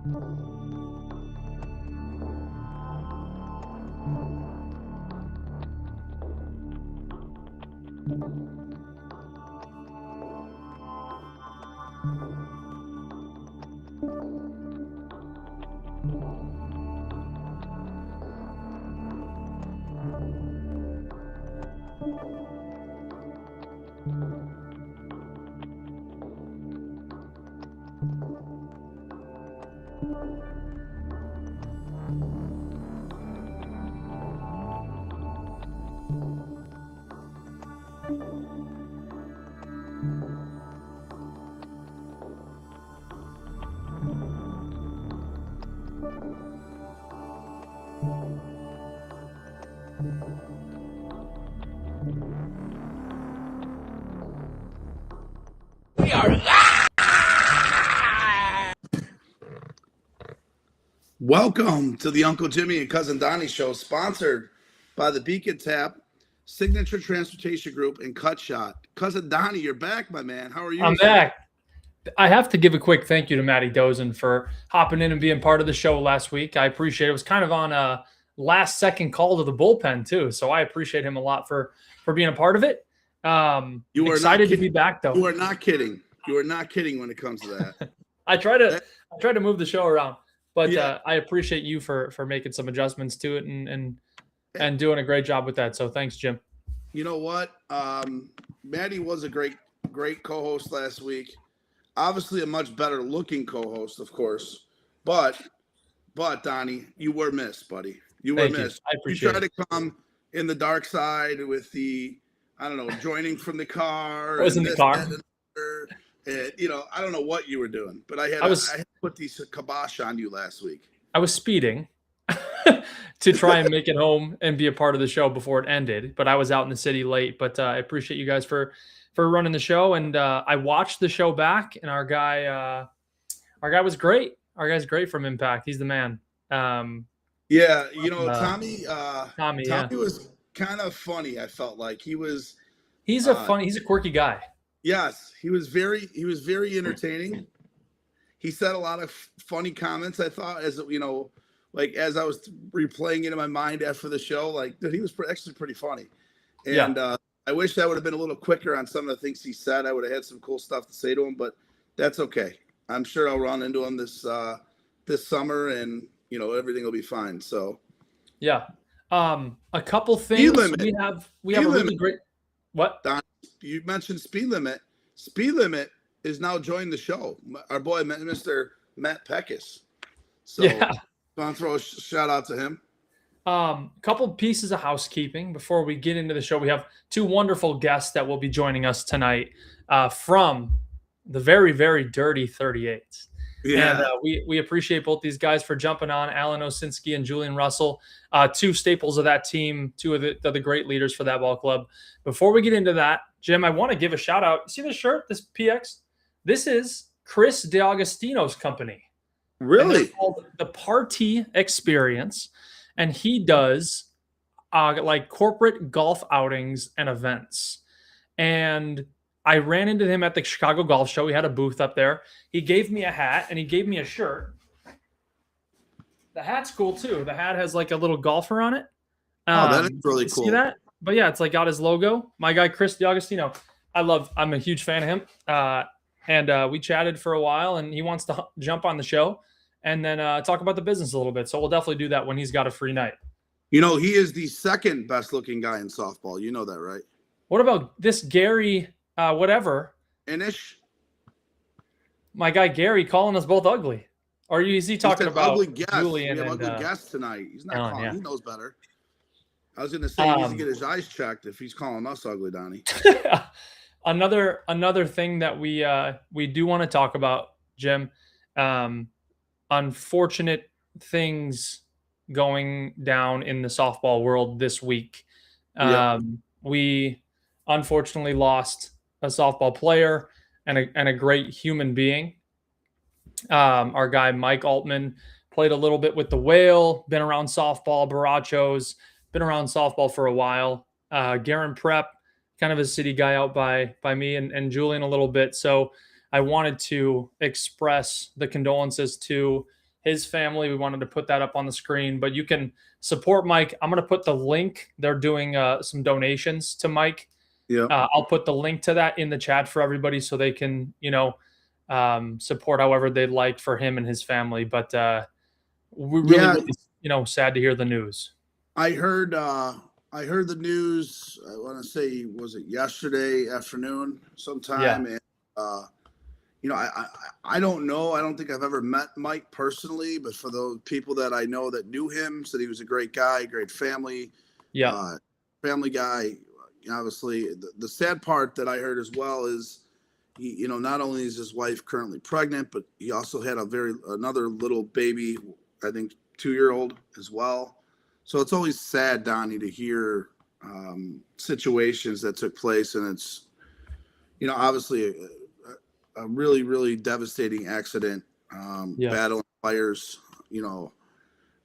We are live! Welcome to the Uncle Jimmy and Cousin Donnie Show, sponsored by the Beacon Tap, Signature Transportation Group, and Cut Shot. Cousin Donnie, you're back, my man. How are you? I'm back. I have to give a quick thank you to Matty Dozen for hopping in and being part of the show last week. I appreciate it. It was kind of on a last-second call to the bullpen, too, so I appreciate him a lot for being a part of it. You are excited to be back, though. You are not kidding. You are not kidding when it comes to that. I try to move the show around, but yeah. I appreciate you for making some adjustments to it and doing a great job with that. So thanks, Jim. You know what? Matty was a great co-host last week. Obviously, a much better looking co-host, of course. But Donnie, you were missed, buddy. You were missed. I appreciate it. You tried to come in the dark side with the, I don't know, joining from the car. I was in the car. And, I don't know what you were doing, but I had to put these kibosh on you last week. I was speeding to try and make it home and be a part of the show before it ended, but I was out in the city late. But I appreciate you guys for running the show, and I watched the show back, and our guy was great. Our guy's great from Impact. He's the man. Tommy was kind of funny. I felt like he's a quirky guy. Yes, he was very entertaining. He said a lot of funny comments, I thought, as I was replaying it in my mind after the show, like, dude, he was actually pretty funny. And I wish I would have been a little quicker on some of the things he said. I would have had some cool stuff to say to him, but that's okay. I'm sure I'll run into him this summer, and everything will be fine. So yeah. A couple things we have a really great. What? Don, you mentioned speed limit. Speed limit is now joining the show. Our boy, Mr. Matt Peckus. So I'm going to throw a shout out to him. Couple pieces of housekeeping before we get into the show. We have two wonderful guests that will be joining us tonight from the very, very dirty 38s. Yeah. And we appreciate both these guys for jumping on. Alan Osinski and Julian Russell, two staples of that team, two of the great leaders for that ball club. Before we get into that, Jim, I want to give a shout out. See this shirt, this PX? This is Chris DeAugustino's company. Really? It's called The Party Experience. And he does like corporate golf outings and events. And I ran into him at the Chicago Golf Show. He had a booth up there. He gave me a hat and he gave me a shirt. The hat's cool too. The hat has like a little golfer on it. That is really cool. See that? But yeah, it's like got his logo. My guy, Chris DeAugustino. I'm a huge fan of him. And we chatted for a while, and he wants to jump on the show and then talk about the business a little bit. So we'll definitely do that when he's got a free night. He is the second best looking guy in softball. You know that, right? What about this Gary, whatever? Inish? My guy, Gary, calling us both ugly. Or is he talking about ugly guest. Julian? We have ugly guests tonight. He's not Alan, calling. yeah. He knows better. I was going to say he needs to get his eyes checked if he's calling us ugly, Donnie. Another thing that we do want to talk about, Jim. Unfortunate things going down in the softball world this week. We unfortunately lost a softball player and a great human being. Our guy Mike Altman played a little bit with the Whale, been around softball, Barachos, been around softball for a while. Garen Prep, kind of a city guy out by me and Julian a little bit. So I wanted to express the condolences to his family. We wanted to put that up on the screen, but you can support Mike. I'm going to put the link. They're doing some donations to Mike. Yeah. I'll put the link to that in the chat for everybody so they can, support however they'd like for him and his family. But we're really, sad to hear the news. I heard the news. I want to say, was it yesterday afternoon sometime? Yeah. And I don't know. I don't think I've ever met Mike personally, but for the people that I know that knew him, said he was a great guy, great family. Yeah. Family guy. Obviously, the sad part that I heard as well is, not only is his wife currently pregnant, but he also had another little baby, I think 2-year-old as well. So it's always sad, Donnie, to hear situations that took place, and it's, obviously a really, really devastating accident, battling fires.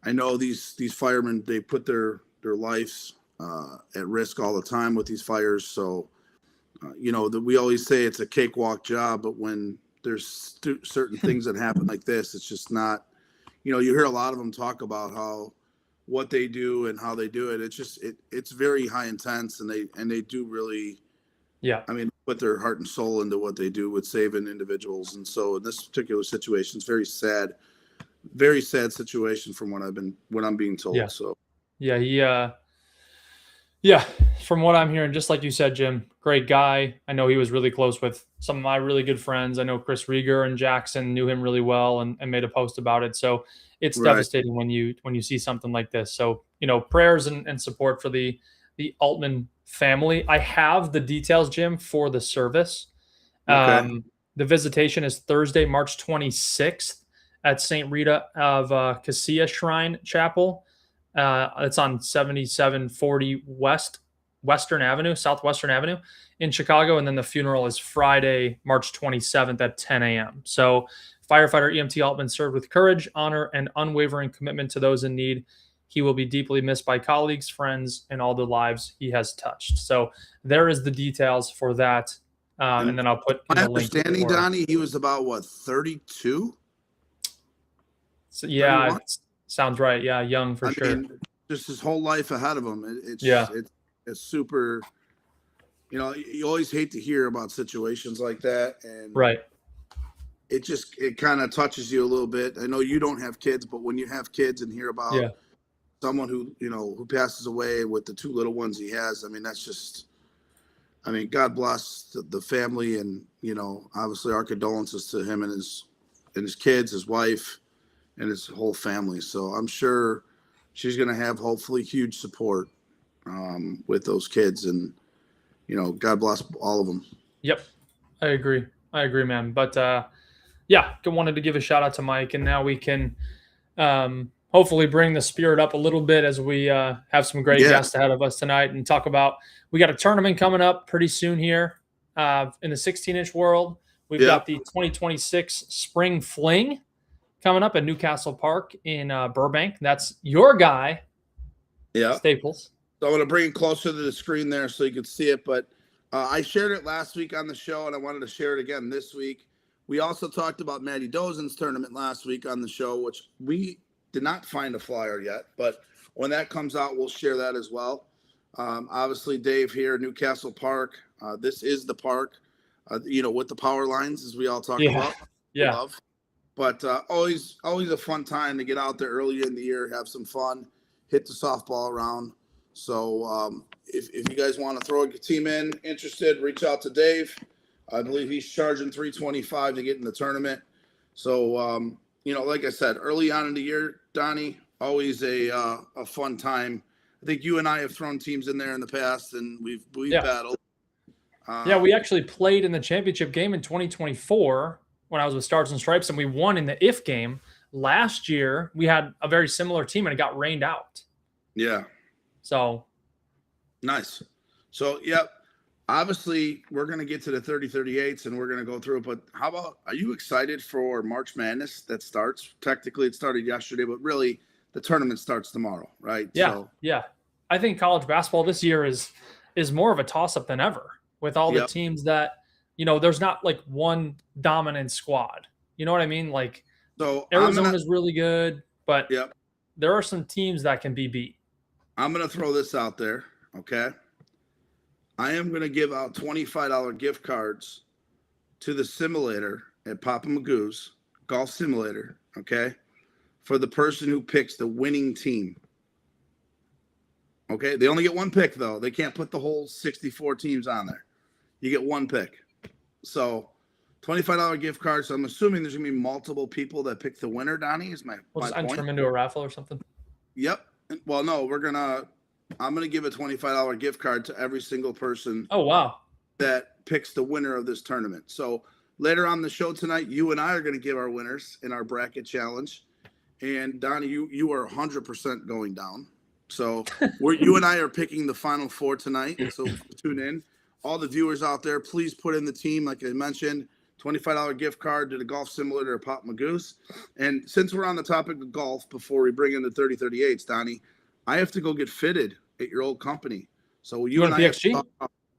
I know these firemen, they put their lives at risk all the time with these fires. So, that we always say it's a cakewalk job, but when there's certain things that happen like this, it's just not, you hear a lot of them talk about what they do and how they do it. It's just, it's very high intense, and they do really, put their heart and soul into what they do with saving individuals. And so in this particular situation, it's very sad situation from what I'm being told. Yeah. So, from what I'm hearing, just like you said, Jim, great guy. I know he was really close with some of my really good friends. I know Chris Rieger and Jackson knew him really well and made a post about it. So it's devastating when you see something like this. So, prayers and support for the Altman family. I have the details, Jim, for the service. Okay. The visitation is Thursday, March 26th at St. Rita of Cassia Shrine Chapel. It's on 7740 Southwestern Avenue in Chicago. And then the funeral is Friday, March 27th at 10 a.m. So firefighter EMT Altman served with courage, honor, and unwavering commitment to those in need. He will be deeply missed by colleagues, friends, and all the lives he has touched. So there is the details for that. And then I'll put my the link. Understanding, Donnie, he was about 32? So, yeah, sounds right. Yeah, young for sure. Just his whole life ahead of him. It's super. You always hate to hear about situations like that, and right. It kind of touches you a little bit. I know you don't have kids, but when you have kids and hear about someone who passes away with the 2 little ones he has, that's just. God bless the family, and obviously our condolences to him and his kids, his wife, and his whole family. So I'm sure she's going to have hopefully huge support with those kids, and God bless all of them. Yep, I agree, man. But wanted to give a shout out to Mike, and now we can hopefully bring the spirit up a little bit as we have some great guests ahead of us tonight and talk about. We got a tournament coming up pretty soon here in the 16-inch world. We've got the 2026 Spring Fling coming up at Newcastle Park in Burbank. That's your guy, Staples. So I'm going to bring it closer to the screen there so you can see it. But I shared it last week on the show, and I wanted to share it again this week. We also talked about Maddie Dozen's tournament last week on the show, which we did not find a flyer yet. But when that comes out, we'll share that as well. Obviously, Dave here, Newcastle Park. This is the park, with the power lines, as we all talk about. Yeah. Love. But always a fun time to get out there early in the year, have some fun, hit the softball around. So if you guys want to throw a team in, interested, reach out to Dave. I believe he's charging $325 to get in the tournament. So, like I said, early on in the year, Donnie, always a fun time. I think you and I have thrown teams in there in the past, and we've battled. We actually played in the championship game in 2024 when I was with Stars and Stripes, and we won in the IF game. Last year, we had a very similar team, and it got rained out. Yeah. So. Nice. So, obviously, we're going to get to the 30-38s, and we're going to go through it. But are you excited for March Madness that starts? Technically, it started yesterday, but really the tournament starts tomorrow, right? Yeah. I think college basketball this year is more of a toss-up than ever with all the teams that, there's not like one dominant squad. You know what I mean? Like So Arizona's really good, but yep. there are some teams that can be beat. I'm going to throw this out there, okay? I am going to give out $25 gift cards to the simulator at Papa Magoo's Golf Simulator, okay, for the person who picks the winning team. Okay, they only get one pick, though. They can't put the whole 64 teams on there. You get one pick. So $25 gift cards. So I'm assuming there's going to be multiple people that pick the winner, Donnie, is my We'll just point. enter them into a raffle or something. Yep. Well, no, I'm going to give a $25 gift card to every single person. Oh, wow. That picks the winner of this tournament. So later on the show tonight, you and I are going to give our winners in our bracket challenge. And Donnie, you are 100% going down. So you and I are picking the final four tonight. So tune in. All the viewers out there, please put in the team, like I mentioned, $25 gift card to the Golf Simulator at Pop Magoo's. And since we're on the topic of golf, before we bring in the 3038s, Donnie, I have to go get fitted at your old company. So you and I have talk,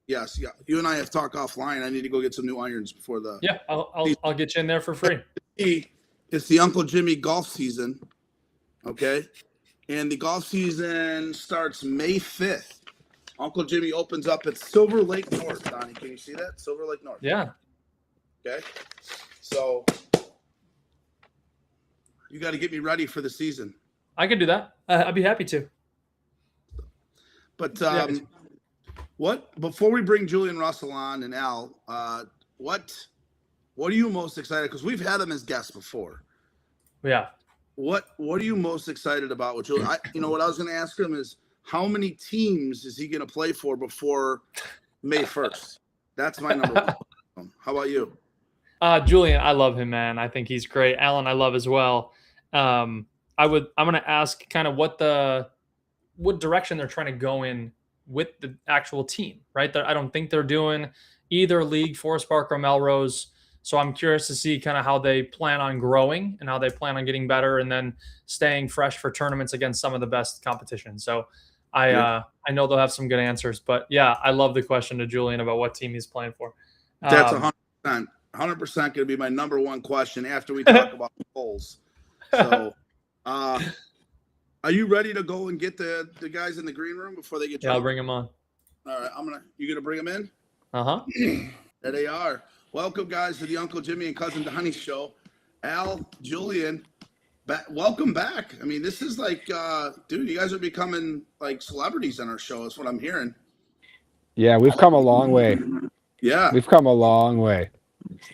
yes, yeah. You and I have talk offline. I need to go get some new irons before the. Yeah, I'll get you in there for free. It's the Uncle Jimmy golf season, okay, and the golf season starts May 5th. Uncle Jimmy opens up at Silver Lake North. Donnie, can you see that? Silver Lake North. Yeah. Okay. So you got to get me ready for the season. I could do that. I'd be happy to. But what before we bring Julian Russell on and Al, what are you most excited? Because we've had them as guests before. Yeah. What are you most excited about with Julian? What I was going to ask him is how many teams is he going to play for before May 1st? That's my number one. How about you? Julian, I love him, man. I think he's great. Alan, I love as well. I'm going to ask kind of what direction they're trying to go in with the actual team, right? I don't think they're doing either league, Forest Park or Melrose. So I'm curious to see kind of how they plan on growing and how they plan on getting better and then staying fresh for tournaments against some of the best competition. So I know they'll have some good answers, but yeah, I love the question to Julian about what team he's playing for. That's 100% going to be my number one question after we talk about the polls. So, are you ready to go and get the guys in the green room before they get drunk? Yeah, I'll bring them on. All right, you gonna bring them in? Uh-huh. There they are. Welcome, guys, to the Uncle Jimmy and Cousin Donnie Show. Al, Julian, welcome back. I mean, this is like, dude, you guys are becoming like celebrities on our show. That's what I'm hearing. Yeah, we've come a long way. Yeah, we've come a long way.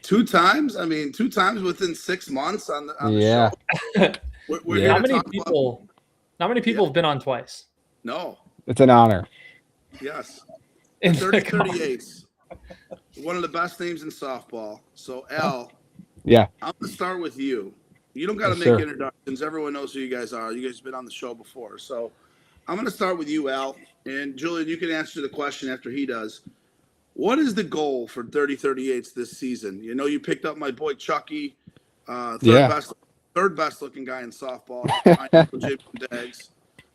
2 times. I mean, 2 times within 6 months on the show. We're How many people have been on twice? No. It's an honor. Yes. 3038s. One of the best names in softball. So, Al. Yeah. I'm going to start with you. You don't got to make introductions. Everyone knows who you guys are. You guys have been on the show before. So, I'm going to start with you, Al. And, Julian, you can answer the question after he does. What is the goal for 3038s this season? You know, you picked up my boy Chucky, third best looking guy in softball.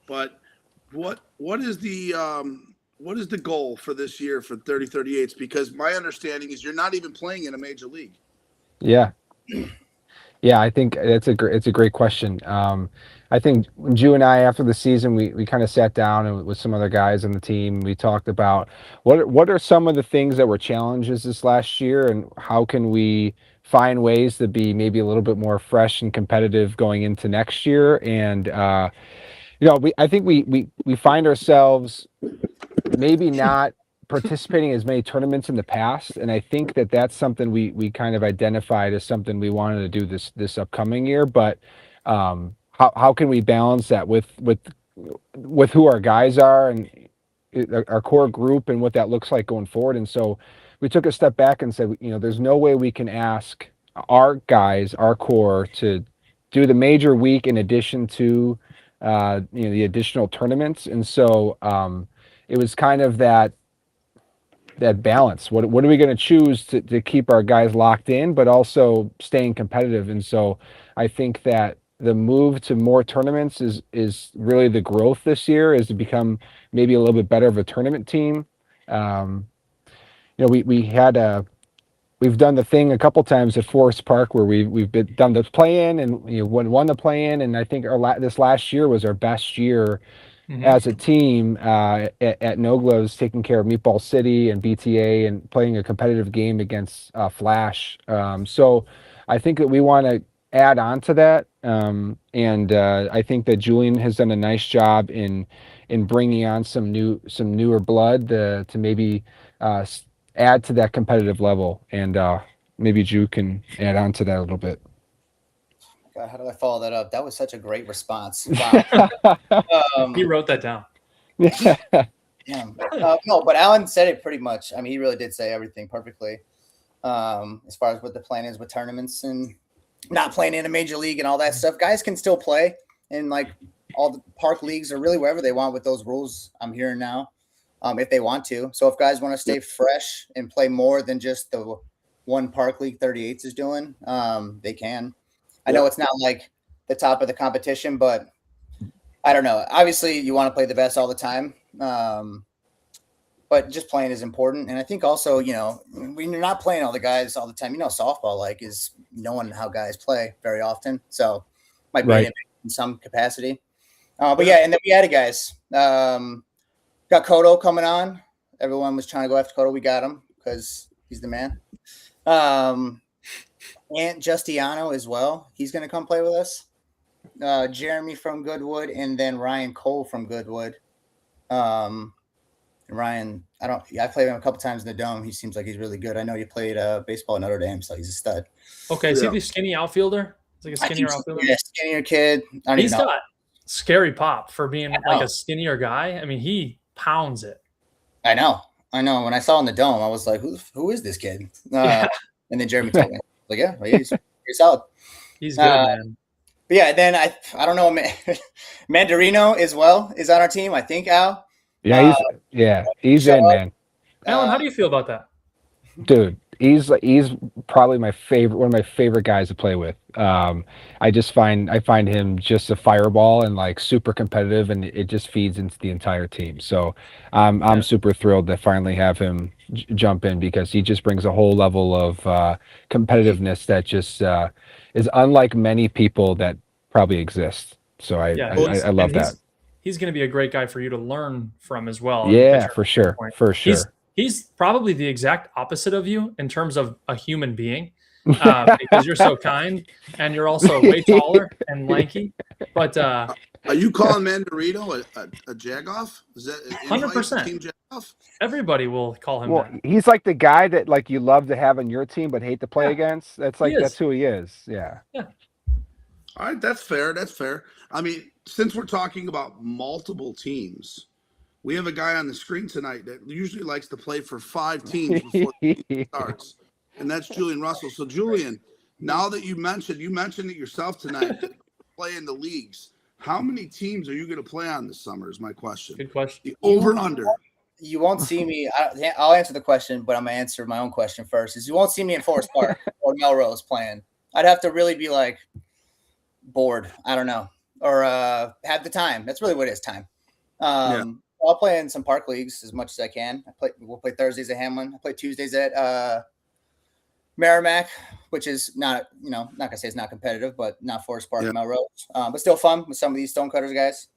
But what is the goal for this year for 3038s? Because my understanding is you're not even playing in a major league. Yeah. Yeah, I think it's a great question. I think when Ju and I, after the season, we kind of sat down and with some other guys on the team, we talked about what are some of the things that were challenges this last year and how can we find ways to be maybe a little bit more fresh and competitive going into next year. And, I think we find ourselves maybe not participating as many tournaments in the past. And I think that's something we kind of identified as something we wanted to do this upcoming year. But how can we balance that with who our guys are and our core group and what that looks like going forward? And so we took a step back and said, there's no way we can ask our guys, our core, to do the major week in addition to the additional tournaments. And so it was kind of that balance. What are we going to choose to keep our guys locked in, but also staying competitive? And so I think that the move to more tournaments is really the growth this year, is to become maybe a little bit better of a tournament team. We had we've done the thing a couple times at Forest Park where we've done the play-in and won the play-in, and I think this last year was our best year as a team at No Gloves, taking care of Meatball City and BTA and playing a competitive game against Flash. So I think that we want to add on to that, and I think that Julian has done a nice job in bringing on some newer blood to maybe add to that competitive level, and maybe Ju can add on to that a little bit. God, how do I follow that up? That was such a great response. Wow. He wrote that down. Yeah. No, but Alan said it pretty much. I mean, he really did say everything perfectly. As far as what the plan is with tournaments and not playing in a major league and all that stuff, guys can still play in like all the park leagues or really wherever they want with those rules I'm hearing now, if they want to. So if guys want to stay fresh and play more than just the one park league 38s is doing, they can. I know it's not like the top of the competition, but I don't know. Obviously, you want to play the best all the time, but just playing is important. And I think also, when you're not playing all the guys all the time, softball is knowing how guys play very often. So might be in some capacity. But yeah, and then we added guys. Got Kodo coming on. Everyone was trying to go after Kodo. We got him because he's the man. Ant Justiano as well. He's going to come play with us. Jeremy from Goodwood, and then Ryan Cole from Goodwood. Ryan, I played him a couple times in the Dome. He seems like he's really good. I know you played baseball at Notre Dame, so he's a stud. Okay, is he the skinny outfielder? He's like a skinnier outfielder? Yeah, skinnier kid. He's got scary pop for being like a skinnier guy. I mean, he pounds it. I know. When I saw him in the Dome, I was like, who is this kid? And then Jeremy told me, like, yeah, he's pretty solid. He's good, man. But yeah, then I don't know, Mandarino as well is on our team. I think Al. Yeah, he's in, man. Alan, how do you feel about that? Dude, he's probably one of my favorite guys to play with. I find him just a fireball and like super competitive, and it just feeds into the entire team. So I'm super thrilled to finally have him jump in, because he just brings a whole level of competitiveness that just is unlike many people that probably exist. So I love that. He's going to be a great guy for you to learn from as well. Yeah, for sure. He's probably the exact opposite of you in terms of a human being, because you're so kind and you're also way taller and lanky. But are you calling Mandarino a jagoff? Is that 100%? Team jagoff? Everybody will call him that. He's like the guy that like you love to have on your team but hate to play against. That's who he is. Yeah. All right, that's fair. I mean, since we're talking about multiple teams, we have a guy on the screen tonight that usually likes to play for 5 teams before the season starts, and that's Julian Russell. So, Julian, now that you mentioned it yourself tonight, that you play in the leagues, how many teams are you going to play on this summer is my question. Good question. The over and under. You won't see me. I'll answer the question, but I'm going to answer my own question first. You won't see me in Forest Park or Melrose playing. I'd have to really be like bored. I don't know. Or have the time. That's really what it is, time. I'll play in some park leagues as much as I can. We'll play Thursdays at Hamlin. I play Tuesdays at Merrimack, which is not gonna say it's not competitive, but not Forest Park and Melrose. But still fun with some of these Stonecutters guys.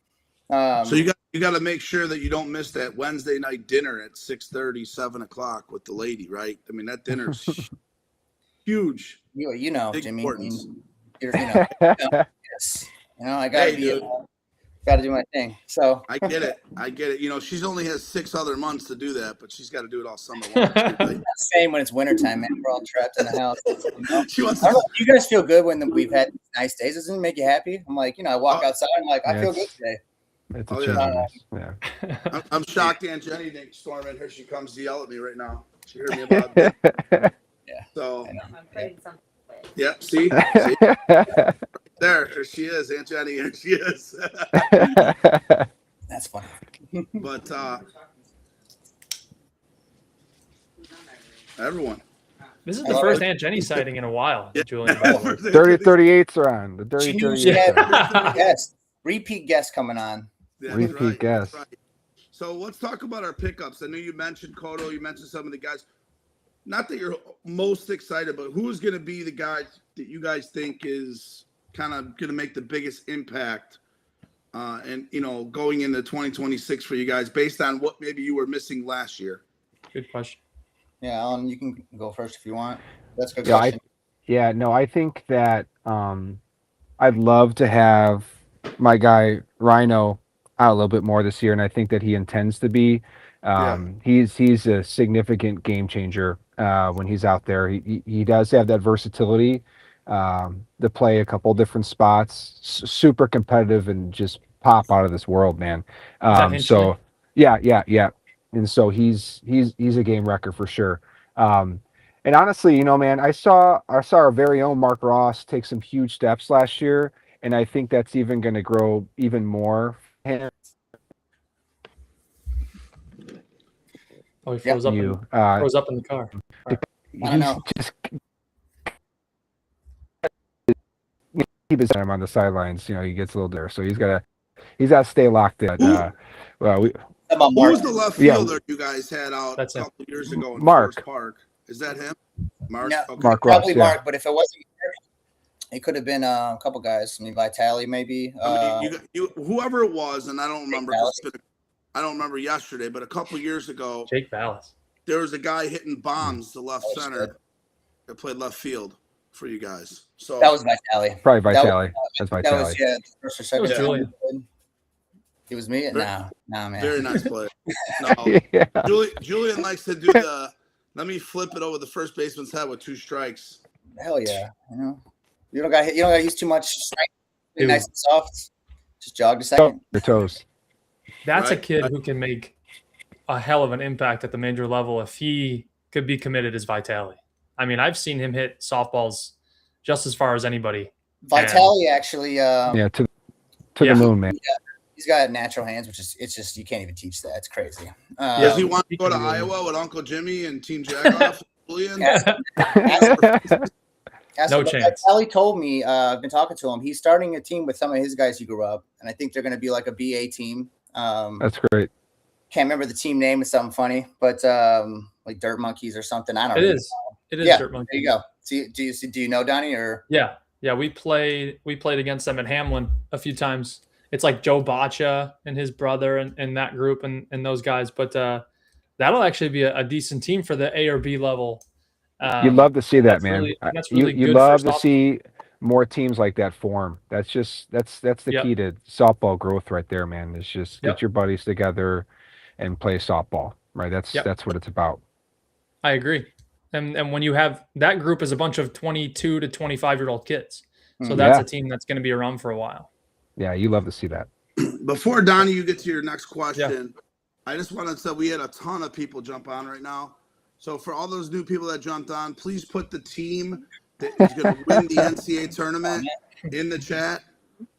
So you got to make sure that you don't miss that Wednesday night dinner at 6:30, 7 o'clock with the lady, right? I mean, that dinner's huge. Big Jimmy. Importance. Yes. I gotta do my thing. So I get it. She's only has 6 other months to do that, but she's got to do it all summer long. Right? Same when it's wintertime, man. We're all trapped in the house. She wants I don't know. You guys feel good when we've had nice days? Doesn't it make you happy? I'm like, I walk outside. I'm like, I feel good today. It's a challenge. Yeah. I'm shocked Aunt Jenny didn't storm in. Here she comes to yell at me right now. She heard me about it. Yeah. So I'm putting something away. yeah, see? There she is, Aunt Jenny. Here she is. That's funny. But everyone. This is the first Aunt Jenny sighting in a while, Julian. Dirty 38s are on. The dirty 38s. Yes. Repeat guest coming on. Yeah, Repeat guest. Right. So let's talk about our pickups. I know you mentioned Kodo. You mentioned some of the guys. not that you're most excited, but who's going to be the guy that you guys think is kind of going to make the biggest impact and, going into 2026 for you guys based on what maybe you were missing last year? Good question. Yeah, Alan, you can go first if you want. That's a good Yeah, question. I think that I'd love to have my guy Rhino out a little bit more this year, and I think that he intends to be. He's a significant game changer when he's out there. He does have that versatility to play a couple different spots, super competitive, and just pop out of this world, man. So yeah. And so he's a game wrecker for sure. And honestly, man, I saw our very own Mark Ross take some huge steps last year, and I think that's even going to grow even more. Oh, he froze up. Froze up in the car. I don't know. Just keep his arm on the sidelines. He gets a little there, so he's got to stay locked in. Who was the left fielder you guys had out a couple years ago in Forest Park? Is that him? Mark? No, okay. Mark probably Ross, Mark, but if it wasn't, it could have been a couple guys. I mean, Vitale maybe. Whoever it was, and I don't remember. I don't remember yesterday, but a couple years ago, Jake Ballas. There was a guy hitting bombs to left center that played left field for you guys. So that was Vitale. Probably Vitale. That's Vitale. That was the first or second. It was Julian. It was me. Nah, man. Very nice player. No, Yeah. Julian likes to do the. Let me flip it over the first baseman's head with 2 strikes. Hell yeah! You don't got to use too much strength. Be nice and soft. Just jog a second. Your toes. That's a kid who can make a hell of an impact at the major level if he could be committed as Vitale. I mean, I've seen him hit softballs just as far as anybody. Vitale actually. To the moon, man. He's got natural hands, it's just you can't even teach that. It's crazy. Does he want to go to Iowa with Uncle Jimmy and Team Jagoff? Julian? No chance. Vitale told me, I've been talking to him. He's starting a team with some of his guys he grew up, and I think they're going to be like a BA team. That's great. Can't remember the team name. It's something funny, but like Dirt Monkeys or something. I don't know. It is Dirt Monkeys. There you go. Do you know Donnie or? Yeah. We played against them at Hamlin a few times. It's like Joe Baccia and his brother and that group and those guys. But that'll actually be a decent team for the A or B level. You'd love to see that, man. That's really you good. Love to see more teams like that form. That's the key to softball growth right there, man. It's just get your buddies together and play softball. Right. That's what it's about. I agree. And when you have that group is a bunch of 22 to 25-year-old kids. So that's a team that's going to be around for a while. Yeah, you love to see that. Before, Donnie, you get to your next question, I just wanted to say we had a ton of people jump on right now. So for all those new people that jumped on, please put the team that is going to win the NCAA tournament in the chat.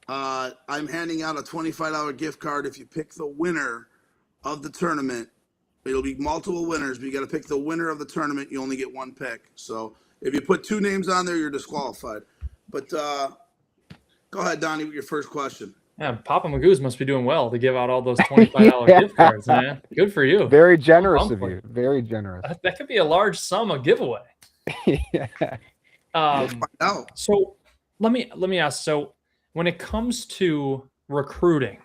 I'm handing out a $25 gift card if you pick the winner of the tournament. It'll be multiple winners, but you got to pick the winner of the tournament. You only get one pick. So if you put 2 names on there, you're disqualified. But go ahead, Donnie, with your first question. Yeah, Papa Magoo's must be doing well to give out all those $25 gift cards, man. Good for you. Very generous of you. Very generous. That could be a large sum of giveaway. So let me ask. So when it comes to recruiting,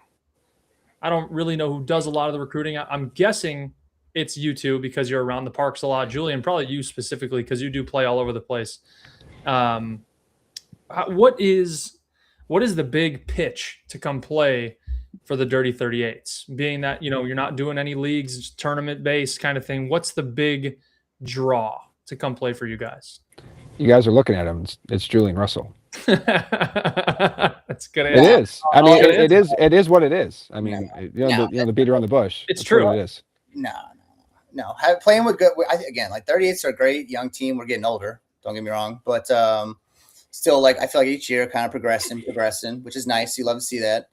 I don't really know who does a lot of the recruiting. I'm guessing it's you two because you're around the parks a lot. Julian, probably you specifically because you do play all over the place. What is the big pitch to come play for the Dirty 38s? Being that, you're not doing any leagues, tournament based kind of thing. What's the big draw to come play for you guys? You guys are looking at him. It's Julian Russell. That's good. It is. I mean, it is what it is. I mean, the beat around the bush. It's true. What it is. No. Playing with good, again, like 38s are a great young team. We're getting older. Don't get me wrong, but still, like, I feel like each year kind of progressing, which is nice. You love to see that.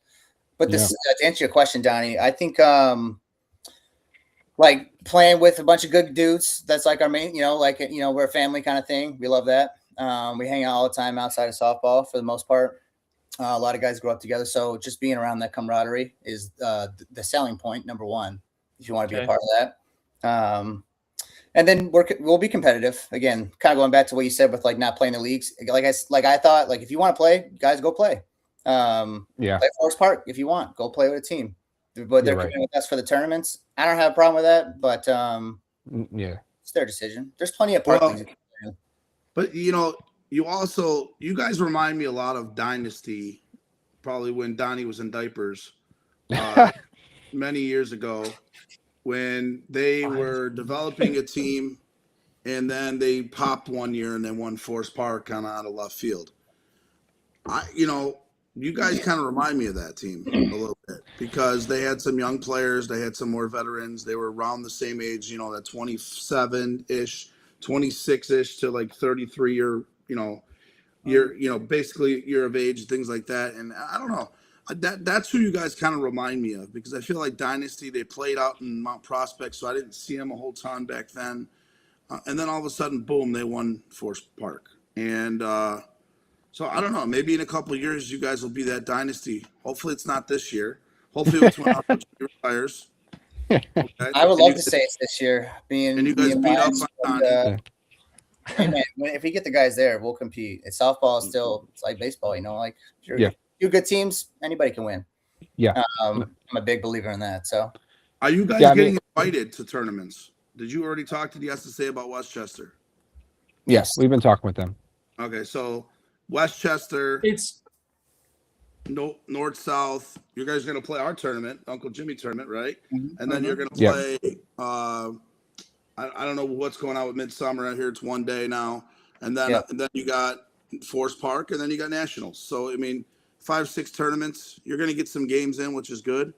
But to answer your question, Donnie, I think like playing with a bunch of good dudes, that's like our main, we're a family kind of thing. We love that. We hang out all the time outside of softball for the most part. A lot of guys grow up together. So just being around that camaraderie is the selling point, number one, if you want to be a part of that. And then we'll be competitive again. Kind of going back to what you said with like not playing the leagues. I thought like if you want to play, guys, go play. Play Forest Park if you want. Go play with a team. But they're coming with us for the tournaments. I don't have a problem with that. But it's their decision. There's plenty of park things. But you guys remind me a lot of Dynasty, probably when Donnie was in diapers, many years ago, when they were developing a team, and then they popped one year and then won Forest Park kind of out of left field. You guys kind of remind me of that team a little bit because they had some young players, they had some more veterans, they were around the same age, that 27-ish, 26-ish to like 33 basically year of age, things like that. And I don't know. That's who you guys kind of remind me of because I feel like Dynasty, they played out in Mount Prospect, so I didn't see them a whole ton back then. And then all of a sudden, boom, they won Forest Park. And so I don't know. Maybe in a couple of years, you guys will be that Dynasty. Hopefully it's not this year. Hopefully it's when Jimmy retires. Okay? I would love to say it's this year. And you guys beat up on Donnie. Hey man, if we get the guys there, we'll compete. It's softball is still it's like baseball, like two good teams, anybody can win. Yeah. I'm a big believer in that. So are you guys getting invited to tournaments? Did you already talk to the SSA about Westchester? Yes, we've been talking with them. Okay, so Westchester, it's north south. You guys are gonna play our tournament, Uncle Jimmy tournament, right? Mm-hmm. And then you're gonna play I don't know what's going on with Midsummer out here. It's one day now. And then you got Forest Park, and then you got Nationals. So, 5-6 tournaments. You're going to get some games in, which is good.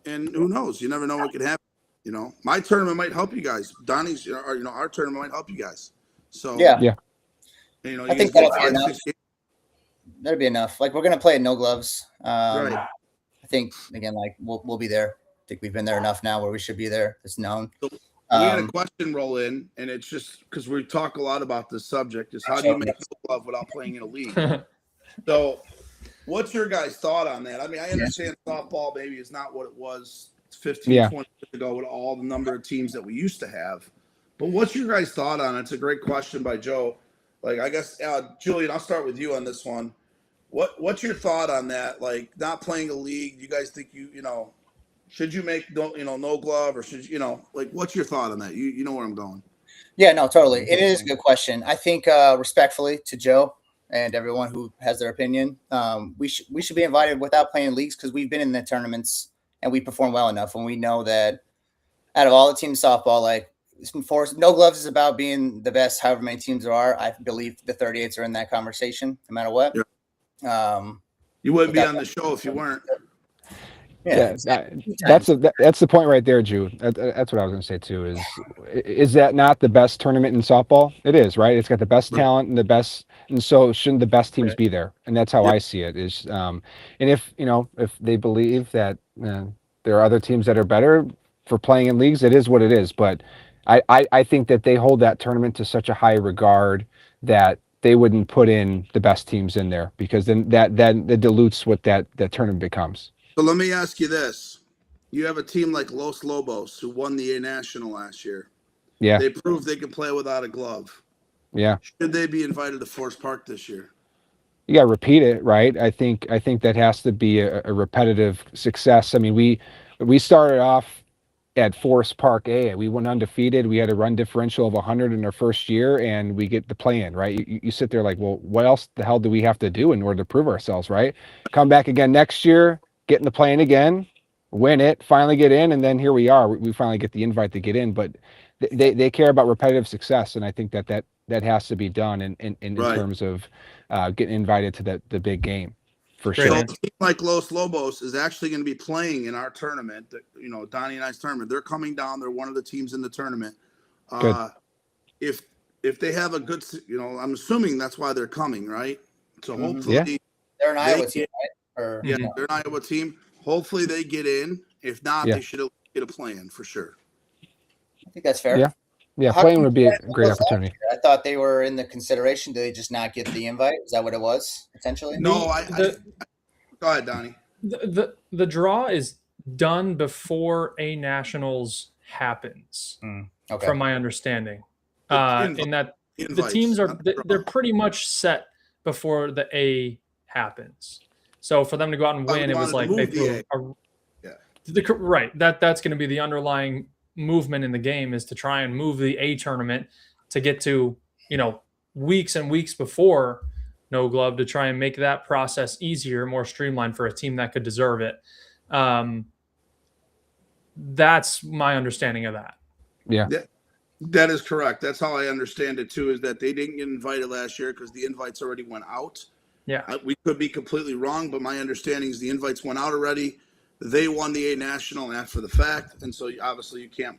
And who knows? You never know what could happen. My tournament might help you guys. Donnie's, our tournament might help you guys. So, I think that'll be enough. That'll be enough. Like, we're going to play in no gloves. Right. I think, again, like, we'll be there. I think we've been there enough now where we should be there. It's known. So, we had a question roll in, and it's just because we talk a lot about this subject is how do you make no glove without playing in a league? So what's your guys' thought on that? I understand softball maybe is not what it was 15, 20 years ago with all the number of teams that we used to have. But what's your guys' thought on it? It's a great question by Joe. Like, I guess, Julian, I'll start with you on this one. What's your thought on that? Like, not playing a league, you guys think should you make no glove or should what's your thought on that? You know where I'm going. Yeah, no, totally. It is a good question. I think respectfully to Joe and everyone who has their opinion, we should be invited without playing leagues because we've been in the tournaments and we perform well enough. And we know that out of all the teams softball, like no gloves is about being the best, however many teams there are. I believe the 38s are in that conversation no matter what. Yeah. You wouldn't be on the show if you weren't. Yeah, that's the point right there, Drew. That's what I was going to say too. Is that not the best tournament in softball? It is, right? It's got the best talent and the best, and so shouldn't the best teams be there? And that's how I see it. And if they believe that there are other teams that are better for playing in leagues, it is what it is. But I think that they hold that tournament to such a high regard that they wouldn't put in the best teams in there because then that dilutes what that tournament becomes. So let me ask you this. You have a team like Los Lobos who won the A National last year. Yeah. They proved they can play without a glove. Yeah. Should they be invited to Forest Park this year? You got to repeat it, right? I think that has to be a repetitive success. We started off at Forest Park A. We went undefeated. We had a run differential of 100 in our first year, and we get the play-in, right? You sit there like, well, what else the hell do we have to do in order to prove ourselves, right? Come back again next year, get in the play-in again, win it, finally get in, and then here we are. We finally get the invite to get in, but they care about repetitive success, and I think that has to be done in terms of getting invited to the big game. For sure. So a team like Los Lobos is actually going to be playing in our tournament. Donnie and I's tournament. They're coming down. They're one of the teams in the tournament. If they have a good, I'm assuming that's why they're coming, right? So hopefully they're an Iowa team, right? They're an Iowa team. Hopefully they get in. If not, they should get a play-in for sure. I think that's fair. Yeah, playing would be a great opportunity. I thought they were in the consideration. Did they just not get the invite? Is that what it was, potentially? No, go ahead, Donnie. The draw is done before A Nationals happens. Okay. from my understanding. In that the Invites, teams are not the draw. they're pretty much set before the A happens. So for them to go out and Oh, win, you it was wanted like to they move threw the right. That's going to be the underlying movement in the game, is to try and move the A tournament to get to, weeks and weeks before No Glove, to try and make that process easier, more streamlined for a team that could deserve it. That's my understanding of that. Yeah. That is correct. That's how I understand it too, is that they didn't get invited last year because the invites already went out. Yeah. We could be completely wrong, but my understanding is the invites went out already. They won the A National after the fact, and so obviously you can't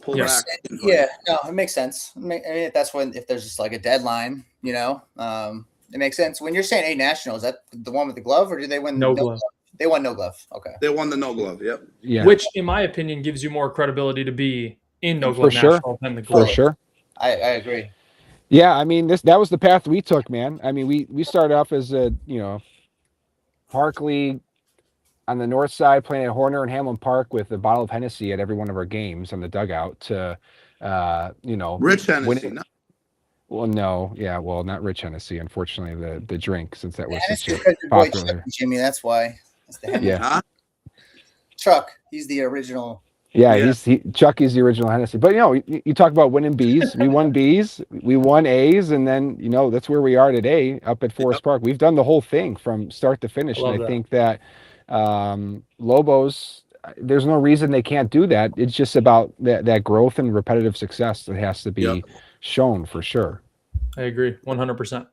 pull back. Yeah, no, it makes sense. I mean, that's when, if there's just like a deadline, it makes sense. When you're saying A National, is that the one with the glove, or did they win No Glove? They won No Glove. Okay. They won the No Glove. Yep. Yeah. Which, in my opinion, gives you more credibility to be in No Glove For sure. National than the Glove. For sure. I agree. Yeah, I mean that was the path we took, man. I mean, we started off as a Park League on the north side, playing at Horner and Hamlin Park with a bottle of Hennessy at every one of our games on the dugout to Rich Hennessy. winning. No. Well, no, yeah, well, not Rich Hennessy, unfortunately, the drink, since that was Hennessy, such a because your boy popular. Chuck, Jimmy, that's why. That's the Hennessy. Yeah. Huh? Truck. He's the original. Yeah, Chucky's the original Hennessy. But you talk about winning B's. We won B's, we won A's, and then that's where we are today up at Forest Park. We've done the whole thing from start to finish, and I think that Lobos, there's no reason they can't do that. It's just about that growth and repetitive success that has to be shown for sure. I agree 100%.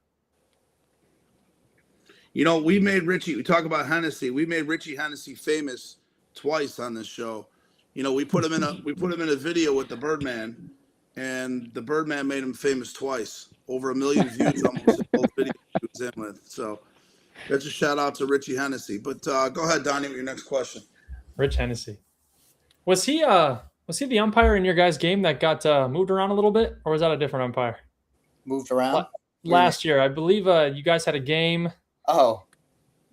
We made Richie. We talk about Hennessy. We made Richie Hennessy famous twice on this show. We put him in a video with the Birdman, and the Birdman made him famous twice. Over 1 million views almost in both videos he was in with. So that's a shout out to Richie Hennessy. But go ahead, Donnie, with your next question. Rich Hennessy. Was he the umpire in your guys' game that got moved around a little bit, or was that a different umpire? Moved around? Last year, I believe you guys had a game. Oh.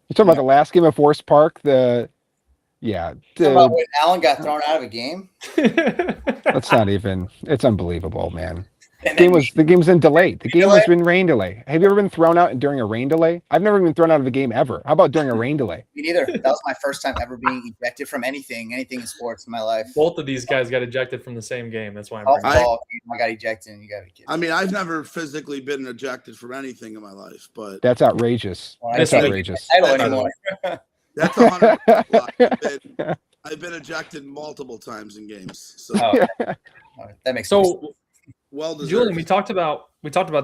You talking about the last game at Forest Park? About when Allen got thrown out of a game? That's not even. It's unbelievable, man. The game's in delay. The game was in rain delay. Have you ever been thrown out during a rain delay? I've never been thrown out of a game ever. How about during a rain delay? Me neither. That was my first time ever being ejected from anything in sports in my life. Both of these guys got ejected from the same game. That's why I got ejected, and you got to be kidding. I mean, I've never physically been ejected from anything in my life, but that's outrageous. That's outrageous. I don't anymore. That's 100%. I've been ejected multiple times in games. So that makes sense. Well deserved. Julian, we talked about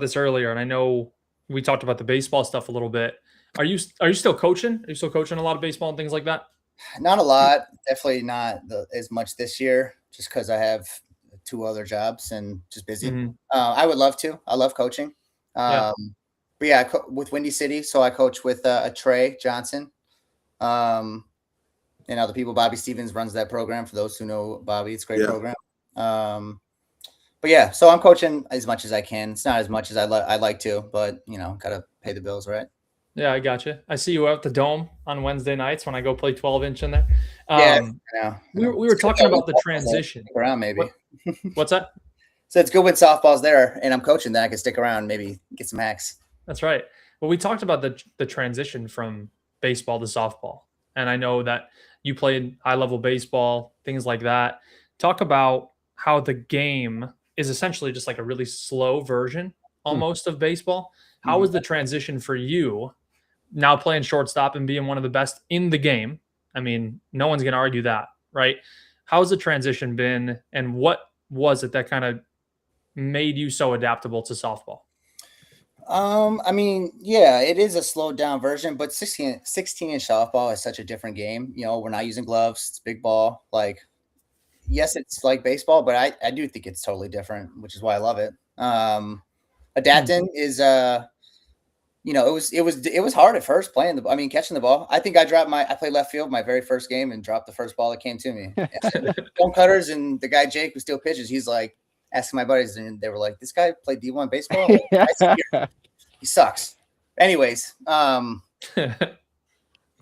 this earlier, and I know we talked about the baseball stuff a little bit. Are you still coaching? Are you still coaching a lot of baseball and things like that? Not a lot. Definitely not as much this year, just because I have 2 other jobs and just busy. Mm-hmm. I would love to. I love coaching. But yeah, with Windy City, so I coach with Trey Johnson. And other people. Bobby Stevens runs that program. For those who know Bobby, it's a great program. But yeah, so I'm coaching as much as I can. It's not as much as I'd like to, but gotta pay the bills, right? Yeah, I got you. I see you out the Dome on Wednesday nights when I go play 12-inch in there. We were talking about the transition. Stick around, maybe. What's that? So it's good when softball's there, and I'm coaching. Then I can stick around, maybe get some hacks. That's right. Well, we talked about the transition from baseball to softball, and I know that you played high-level baseball, things like that. Talk about how the game is essentially just like a really slow version almost of baseball. How was the transition for you now playing shortstop and being one of the best in the game? I mean, no one's going to argue that, right? How's the transition been, and what was it that kind of made you so adaptable to softball? I mean, yeah, it is a slowed down version, but 16-inch softball is such a different game. We're not using gloves. It's big ball. Like, yes, it's like baseball, but I do think it's totally different, which is why I love it. Adapting is, it was hard at first catching the ball. I think I played left field my very first game and dropped the first ball that came to me. Stone cutters, and the guy Jake who still pitches, he's like asking my buddies, and they were like, "This guy played D1 baseball? He sucks." Anyways,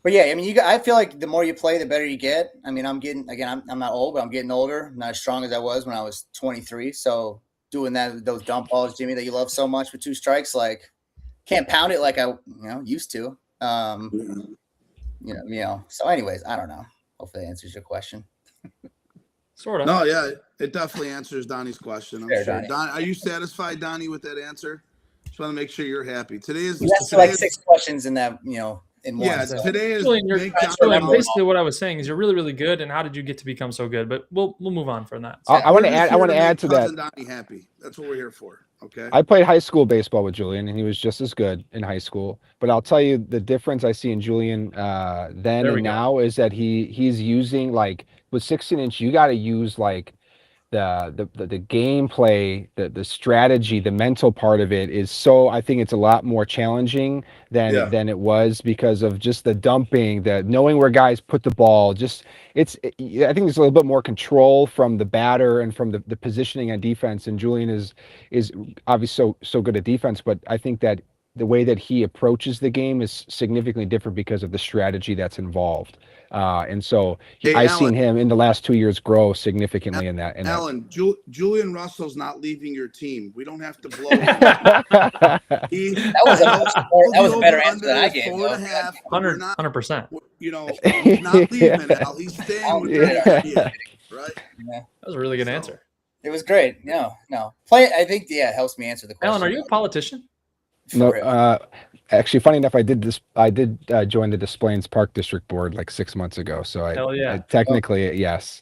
But yeah, I mean, I feel like the more you play, the better you get. I mean, I'm not old, but I'm getting older. I'm not as strong as I was when I was 23. So doing those dump balls, Jimmy, that you love so much with 2 strikes, like can't pound it like I used to. So anyways, I don't know. Hopefully that answers your question. Sort of. No, yeah, it definitely answers Donnie's question. I'm Fair, sure. Donnie. Don, are you satisfied, Donnie, with that answer? Just want to make sure you're happy. Today is That's like 6 questions in that, in one. Yeah, so. today is Julian, John basically what I was saying is you're really, really good. And how did you get to become so good? But we'll move on from that. So, I want to add to that. Cousin Donnie happy. That's what we're here for. Okay. I played high school baseball with Julian, and he was just as good in high school. But I'll tell you, the difference I see in Julian then and now is that he's using, like, with 16-inch, you got to use like the gameplay, the strategy, the mental part of it is so. I think it's a lot more challenging than it was because of just the dumping, the knowing where guys put the ball. I think there's a little bit more control from the batter and from the positioning on defense. And Julian is obviously so good at defense, but I think that the way that he approaches the game is significantly different because of the strategy that's involved. And so I've seen him in the last 2 years grow significantly in that. Alan, Julian Russell's not leaving your team. We don't have to blow him. That was a better answer than I gave. 100%. He's not leaving, Al. He's staying with the right? Yeah. That was a really good answer. It was great. No. Play. I think it helps me answer the question. Alan, are you a politician? No, actually, funny enough, I did join the Des Plaines Park District Board like 6 months ago. So I technically, yes.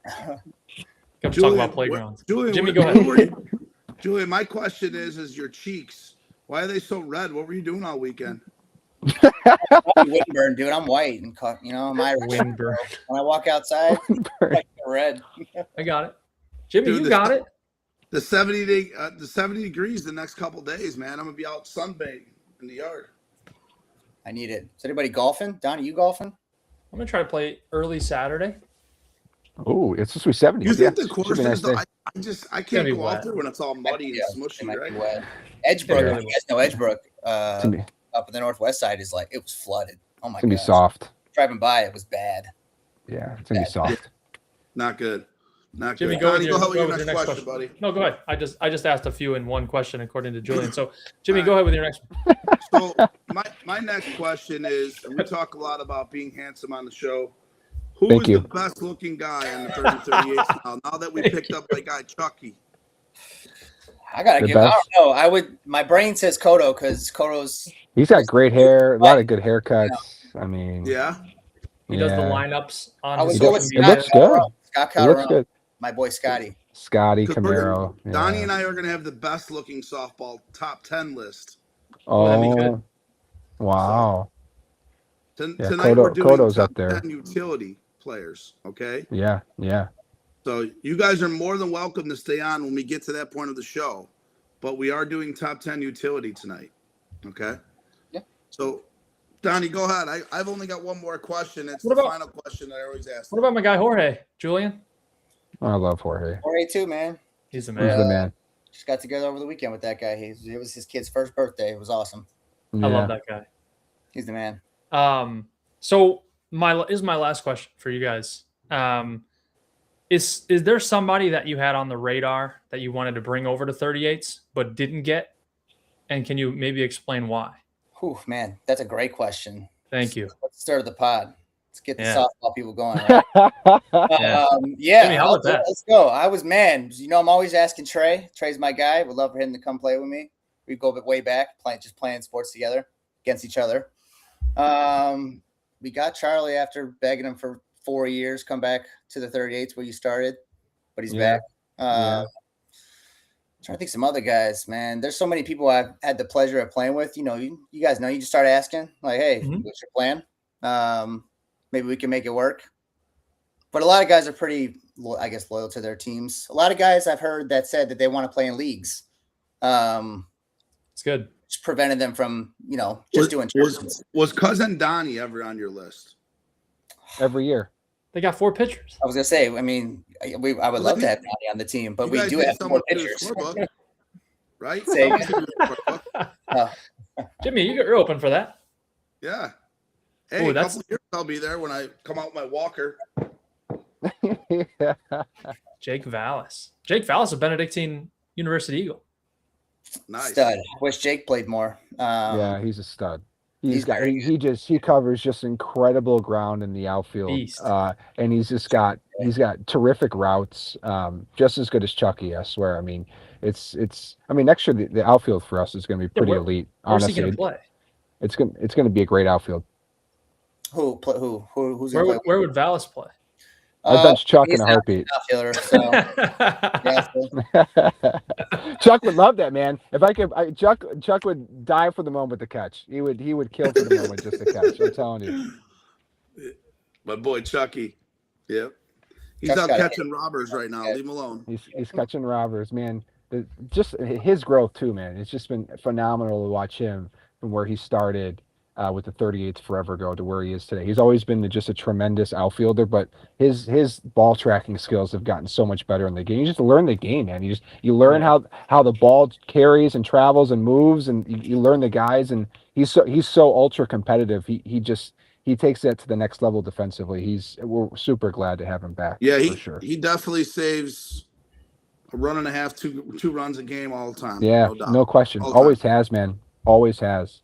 Come talk about playgrounds. Julian, Jimmy, go ahead. Julian, my question is your cheeks. Why are they so red? What were you doing all weekend? Windburn, dude. I'm white and my windburn. When I walk outside, like red. I got it. Jimmy, you got it. The 70 degrees the next couple days, man. I'm gonna be out sunbathing in the yard. I need it. Is anybody golfing? Donnie, you golfing? I'm gonna try to play early Saturday. Oh, it's supposed to be 70. You think the course is? I can't go out there when it's all muddy and smushy, right? Wet. Edgebrook, you guys know Edgebrook. Up in the northwest side is like it was flooded. Oh my god. It's gonna be soft. Driving by, it was bad. Yeah, it's gonna be soft. Not good. Not Jimmy, good. go Donnie, with your your next question, buddy. No, go ahead. I just asked a few in one question according to Julian. So, Jimmy, go ahead with your next one. So, my next question is: we talk a lot about being handsome on the show. Who is the best looking guy on the 30-38 now that we picked up that guy Chucky? I don't know. My brain says Cotto because Cotto's. He's got great hair, a lot of good haircuts. Yeah. I mean, he does the lineups on his social media. It looks good. Scott Calderon, my boy Scotty Camaro. Donnie and I are going to have the best looking softball top 10 list. Oh, wow. Tonight we're doing Cotto's top up there. 10 utility players. Okay. Yeah. So you guys are more than welcome to stay on when we get to that point of the show, but we are doing top 10 utility tonight. Okay. Yeah. So, Donnie, go ahead. I've only got one more question. It's the final question that I always ask. What about my guy Jorge? Julian? I love Jorge. Jorge too, man. He's the man. He's the man. Just got together over the weekend with that guy. It was his kid's first birthday. It was awesome. Yeah. I love that guy. He's the man. So my last question for you guys. Is there somebody that you had on the radar that you wanted to bring over to 38s but didn't get? And can you maybe explain why? Whew, man, that's a great question. Thank you. Let's stir the pot. Let's get the softball people going. Right? Jimmy, how about that? Let's go. I'm always asking Trey. Trey's my guy. Would love for him to come play with me. We go way back, playing sports together against each other. We got Charlie after begging him for 4 years, come back to the 38s where you started, but he's back. Trying to think some other guys, man. There's so many people I've had the pleasure of playing with. You guys know, you just start asking like, hey, what's your plan? Maybe we can make it work. But a lot of guys are pretty, I guess, loyal to their teams. A lot of guys I've heard that said that they want to play in leagues. It's good. Just prevented them from, just doing tournaments. Was Cousin Donnie ever on your list? Every year. They got 4 pitchers. I was gonna say. I mean, I would love to have Donnie on the team, but we do have 4 pitchers, right? Jimmy, you're open for that. Yeah. Hey, a couple of years I'll be there when I come out with my walker. Yeah. Jake Vallis. Jake Vallis, a Benedictine University Eagle. Nice. Stud. Wish Jake played more. Yeah, he's a stud. He covers just incredible ground in the outfield. Beast. And he's got terrific routes, just as good as Chucky, I swear. I mean, next year the outfield for us is going to be pretty elite. Where's Honestly, he going to play? It's going to be a great outfield. Who's Where would Vallis play? I'd bench Chuck in a heartbeat. Outfielder, so. Chuck would love that, man. If I could, Chuck would die for the moment to catch. He would kill for the moment just to catch. I'm telling you. My boy Chucky. Yep. He's out catching robbers right now. Leave him alone. He's catching robbers, man. Just his growth too, man. It's just been phenomenal to watch him from where he started with the 38s forever ago to where he is today. He's always been just a tremendous outfielder, but his ball tracking skills have gotten so much better in the game. You just learn the game, man. You learn how the ball carries and travels and moves, and you learn the guys. And he's so ultra competitive. He takes that to the next level defensively. We're super glad to have him back. Yeah, for sure. He definitely saves a run and a half, two runs a game all the time. Yeah, no question. Always has, man. Always has.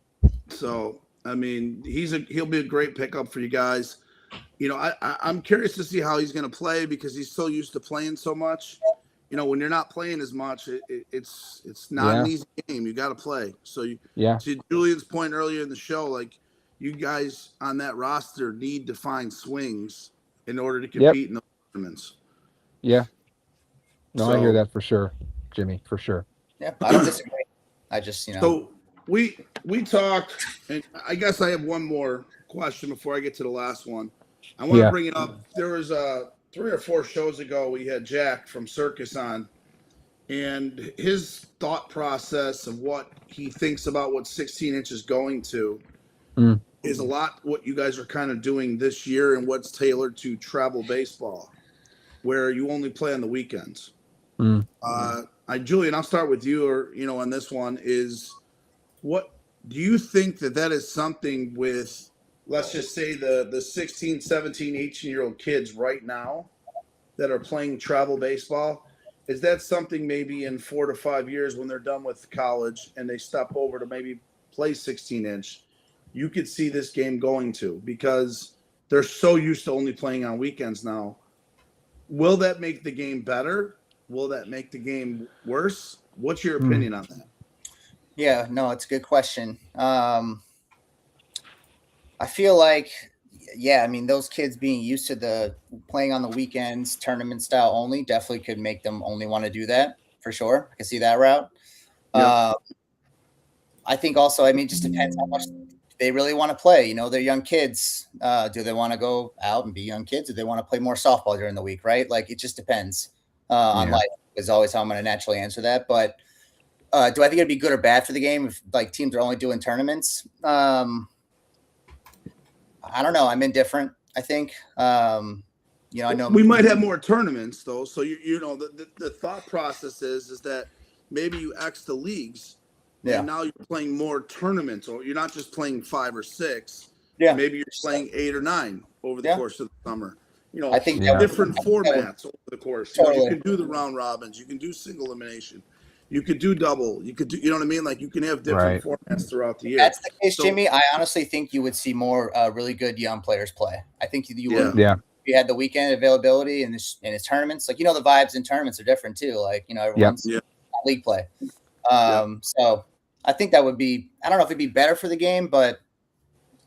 So, I mean, he'll be a great pickup for you guys. You know, I'm curious to see how he's going to play because he's so used to playing so much. You know, when you're not playing as much, it's not an easy game. You got to play. So, to Julian's point earlier in the show, like you guys on that roster need to find swings in order to compete in those tournaments. Yeah. No, I hear that for sure, Jimmy, for sure. Yeah, I don't disagree. I just, So we talked, and I guess I have one more question before I get to the last one. I want to bring it up. There was 3 or 4 shows ago, we had Jack from Circus on, and his thought process of what he thinks about what 16 inch is going to is a lot what you guys are kind of doing this year and what's tailored to travel baseball, where you only play on the weekends. Julian, I'll start with you, on this one is, what do you think that is something with, let's just say the 16, 17, 18-year-old kids right now that are playing travel baseball? Is that something maybe in 4 to 5 years when they're done with college and they step over to maybe play 16 inch, you could see this game going to, because they're so used to only playing on weekends now? Will that make the game better? Will that make the game worse? What's your opinion on that? Yeah, no, it's a good question. I feel like, those kids being used to the playing on the weekends, tournament style only, definitely could make them only want to do that for sure. I can see that route. I think also, it just depends how much they really want to play. They're young kids. Do they want to go out and be young kids? Do they want to play more softball during the week, right? Like, it just depends on life is always how I'm going to naturally answer that. But do I think it'd be good or bad for the game if like teams are only doing tournaments? I don't know. I'm indifferent, I think. I know we might have more tournaments though. So the thought process is that maybe you X the leagues. Yeah. And now you're playing more tournaments, or you're not just playing 5 or 6. Yeah. Maybe you're playing 8 or 9 over the course of the summer. I think different formats over the course. Totally. You can do the round robins. You can do single elimination. You could do double. You could do, you know what I mean? Like, you can have different formats throughout the year. That's the case, Jimmy. I honestly think you would see more really good young players play. I think you would. Yeah. If you had the weekend availability in his tournaments, like, the vibes in tournaments are different too. Like, everyone's league play. So I think that would be, I don't know if it'd be better for the game, but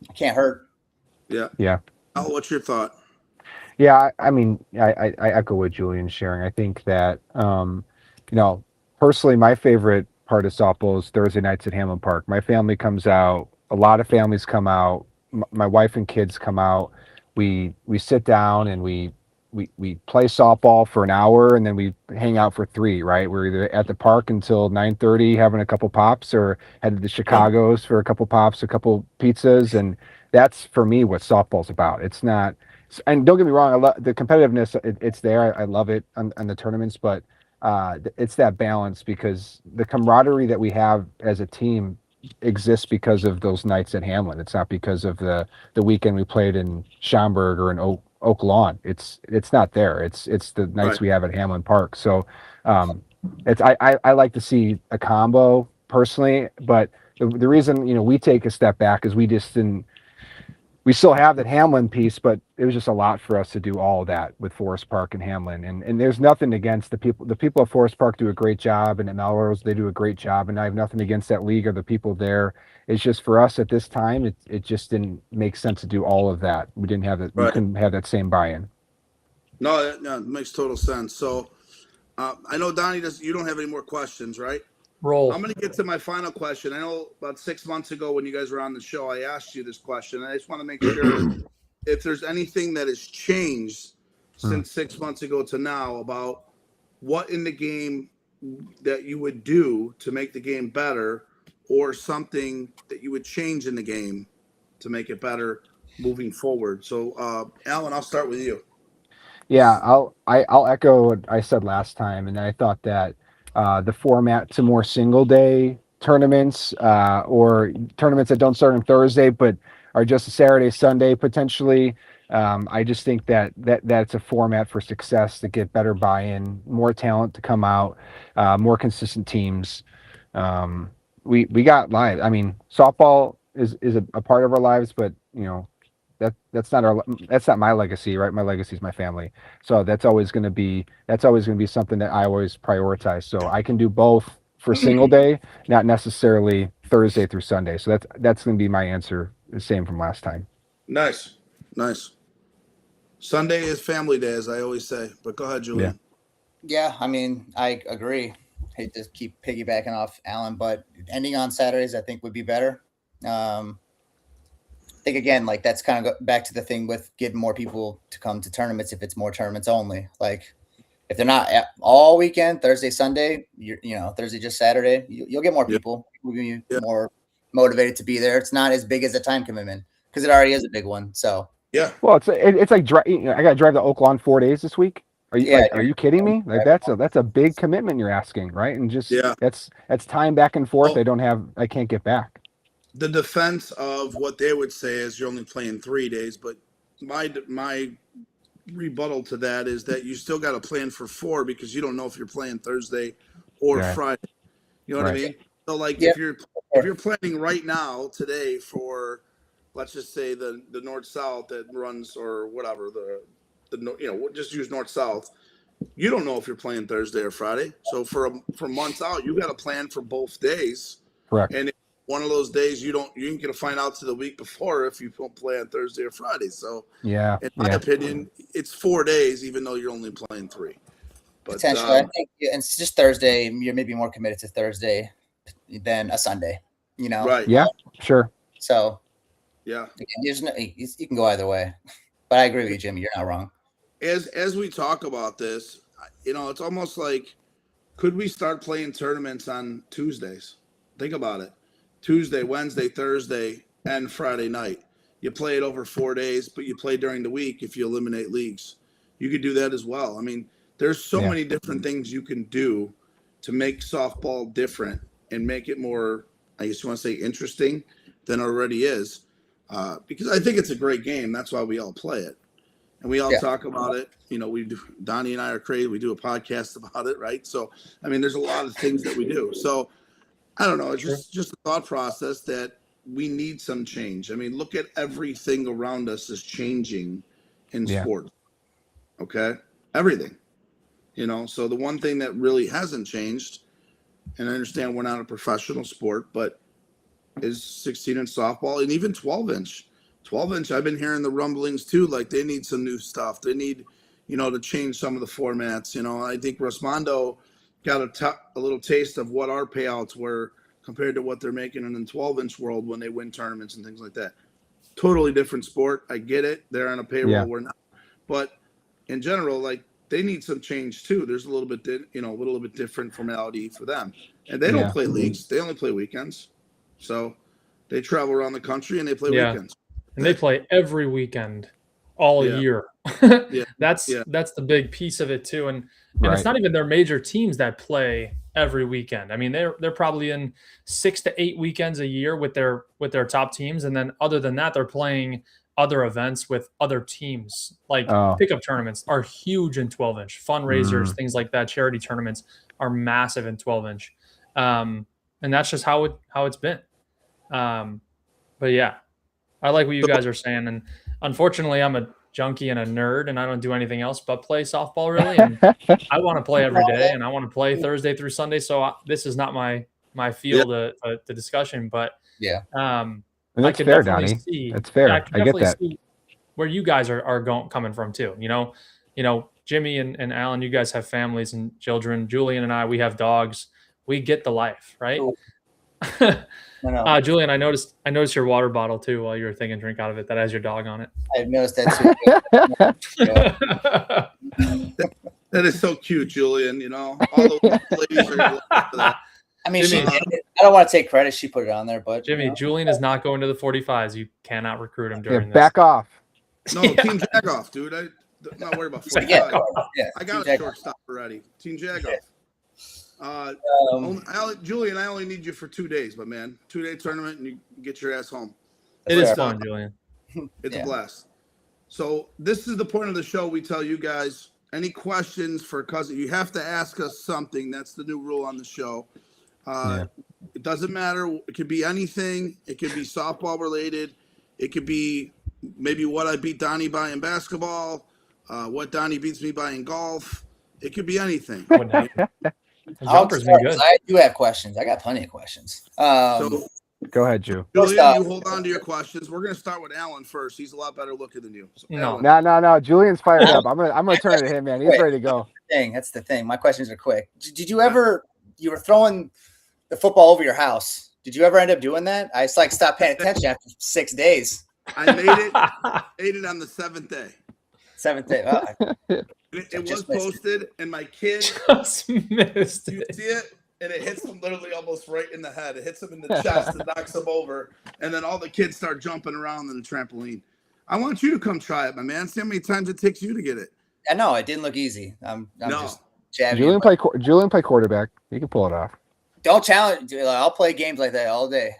it can't hurt. Yeah. Yeah. Oh, what's your thought? Yeah. I echo what Julian's sharing. I think that, personally, my favorite part of softball is Thursday nights at Hamlin Park. My family comes out. A lot of families come out. My wife and kids come out. We sit down and we play softball for an hour, and then we hang out for 3, right? We're either at the park until 9:30 having a couple pops, or headed to Chicago's for a couple pops, a couple pizzas. And that's, for me, what softball's about. It's not, and don't get me wrong, I love the competitiveness. It's there. I love it on the tournaments, but it's that balance, because the camaraderie that we have as a team exists because of those nights at Hamlin. It's not because of the weekend we played in Schaumburg or in Oak Lawn. It's not there. It's the nights we have at Hamlin Park. So I like to see a combo personally, but the reason we take a step back is we still have that Hamlin piece, but it was just a lot for us to do all of that with Forest Park and Hamlin. And there's nothing against the people. The people at Forest Park do a great job, and at Melrose they do a great job. And I have nothing against that league or the people there. It's just for us at this time, it just didn't make sense to do all of that. We didn't have that. We couldn't have that same buy-in. No, it makes total sense. So I know Donnie you don't have any more questions, right? Roll. I'm going to get to my final question. I know about 6 months ago when you guys were on the show, I asked you this question. And I just want to make sure if there's anything that has changed since 6 months ago to now about what in the game that you would do to make the game better, or something that you would change in the game to make it better moving forward. So, Alan, I'll start with you. Yeah, I'll echo what I said last time, and I thought that the format to more single day tournaments or tournaments that don't start on Thursday but are just a Saturday, Sunday potentially. I just think that's a format for success to get better buy-in, more talent to come out, more consistent teams. We got live. I mean, softball is a part of our lives, but that's not my legacy, right? My legacy is my family. So that's always going to be something that I always prioritize. So I can do both for single day, not necessarily Thursday through Sunday. So that's going to be my answer. The same from last time. Nice. Sunday is family day, as I always say, but go ahead, Julian. Yeah, I mean, I agree. Hate to keep piggybacking off Alan, but ending on Saturdays I think would be better. I think again, like that's kind of back to the thing with getting more people to come to tournaments if it's more tournaments only. Like if they're not all weekend, Thursday, Sunday, Thursday, just Saturday, you'll get more people. People will be more motivated to be there. It's not as big as a time commitment because it already is a big one. So yeah. Well, it's like I got to drive to Oak Lawn 4 days this week. Are you kidding me? Like that's a big commitment you're asking, right? And just that's time back and forth. I can't get back. The defense of what they would say is you're only playing 3 days, but my rebuttal to that is that you still got to plan for 4 because you don't know if you're playing Thursday or Friday. You know what I mean? So like if you're planning right now today for, let's just say the north south that runs or whatever just use north south. You don't know if you're playing Thursday or Friday. So for months out, you got to plan for both days. Correct. And if one of those days you ain't gonna find out to the week before if you don't play on Thursday or Friday. So in my opinion, it's 4 days, even though you're only playing 3. But, potentially, I think it's just Thursday. You're maybe more committed to Thursday than a Sunday. Right? Yeah, sure. So yeah, you can go either way. But I agree with you, Jimmy. You're not wrong. As we talk about this, it's almost like, could we start playing tournaments on Tuesdays? Think about it. Tuesday, Wednesday, Thursday, and Friday night. You play it over 4 days, but you play during the week if you eliminate leagues. You could do that as well. I mean, there's so many different things you can do to make softball different and make it more, I guess you want to say, interesting than it already is. Because I think it's a great game. That's why we all play it. And we all talk about it. We do. Donnie and I are crazy. We do a podcast about it, right? So, I mean, there's a lot of things that we do. So, I don't know. It's just a thought process that we need some change. I mean, look at everything around us is changing in sports. Okay? Everything. So the one thing that really hasn't changed, and I understand we're not a professional sport, but is 16-inch softball and even 12-inch. 12-inch, I've been hearing the rumblings too, like they need some new stuff. They need, to change some of the formats. I think Rosmondo got a little taste of what our payouts were compared to what they're making in the 12-inch world when they win tournaments and things like that. Totally different sport. I get it. They're on a payroll. We're not. But in general, like they need some change too. There's a little bit different formality for them. And they don't play leagues. They only play weekends. So they travel around the country and they play weekends. And they play every weekend all year. That's the big piece of it too. And Right. it's not even their major teams that play every weekend. I mean, they're probably in 6 to 8 weekends a year with their top teams, and then other than that, they're playing other events with other teams. Like pickup tournaments are huge in 12-inch. Fundraisers, things like that, charity tournaments are massive in 12-inch. And that's just how it's been. But yeah, I like what you guys are saying. And unfortunately, I'm a junkie and a nerd, and I don't do anything else but play softball really. And I want to play every day, and I want to play Thursday through Sunday. So this is not my field of discussion, but and that's fair, Donnie. That's fair. I get that. See where you guys are coming from too. You know, Jimmy and Alan, you guys have families and children. Julian and I, we have dogs. We get the life, right? Julian, I noticed your water bottle too while you were taking a drink out of it that has your dog on it. I've noticed that too. That is so cute, Julian. You know, all the ladies are looking for that. I mean, Jimmy, I don't want to take credit. She put it on there, but Jimmy, Julian is not going to the 45s. You cannot recruit him during this. Back off. No, Team Jagoff, dude. I'm not worried about 45. I got a shortstop already. Team Jagoff. Julian, I only need you for 2 days, but man, 2-day tournament and you get your ass home. It is fun, Julian. It's a blast. So this is the point of the show. We tell you guys any questions for cousin. You have to ask us something. That's the new rule on the show. It doesn't matter. It could be anything. It could be softball related. It could be maybe what I beat Donnie by in basketball, what Donnie beats me by in golf. It could be anything. I do have questions. I got plenty of questions. So go ahead, Julian, you hold on to your questions. We're going to start with Alan first. He's a lot better looking than you. So no. Julian's fired up. I'm gonna turn it to him, man. He's ready to go. That's the thing. My questions are quick. Did you ever? You were throwing the football over your house. Did you ever end up doing that? I just stopped paying attention after 6 days. I made it on the 7th day. 7th day. Oh. It was posted, and my kid just missed it. You see it, and it hits him literally almost right in the head. It hits him in the chest and knocks him over, and then all the kids start jumping around in the trampoline. I want you to come try it, my man. See how many times it takes you to get it. I know it didn't look easy. I'm just jabbing. Julian play quarterback. He can pull it off. Don't challenge. I'll play games like that all day.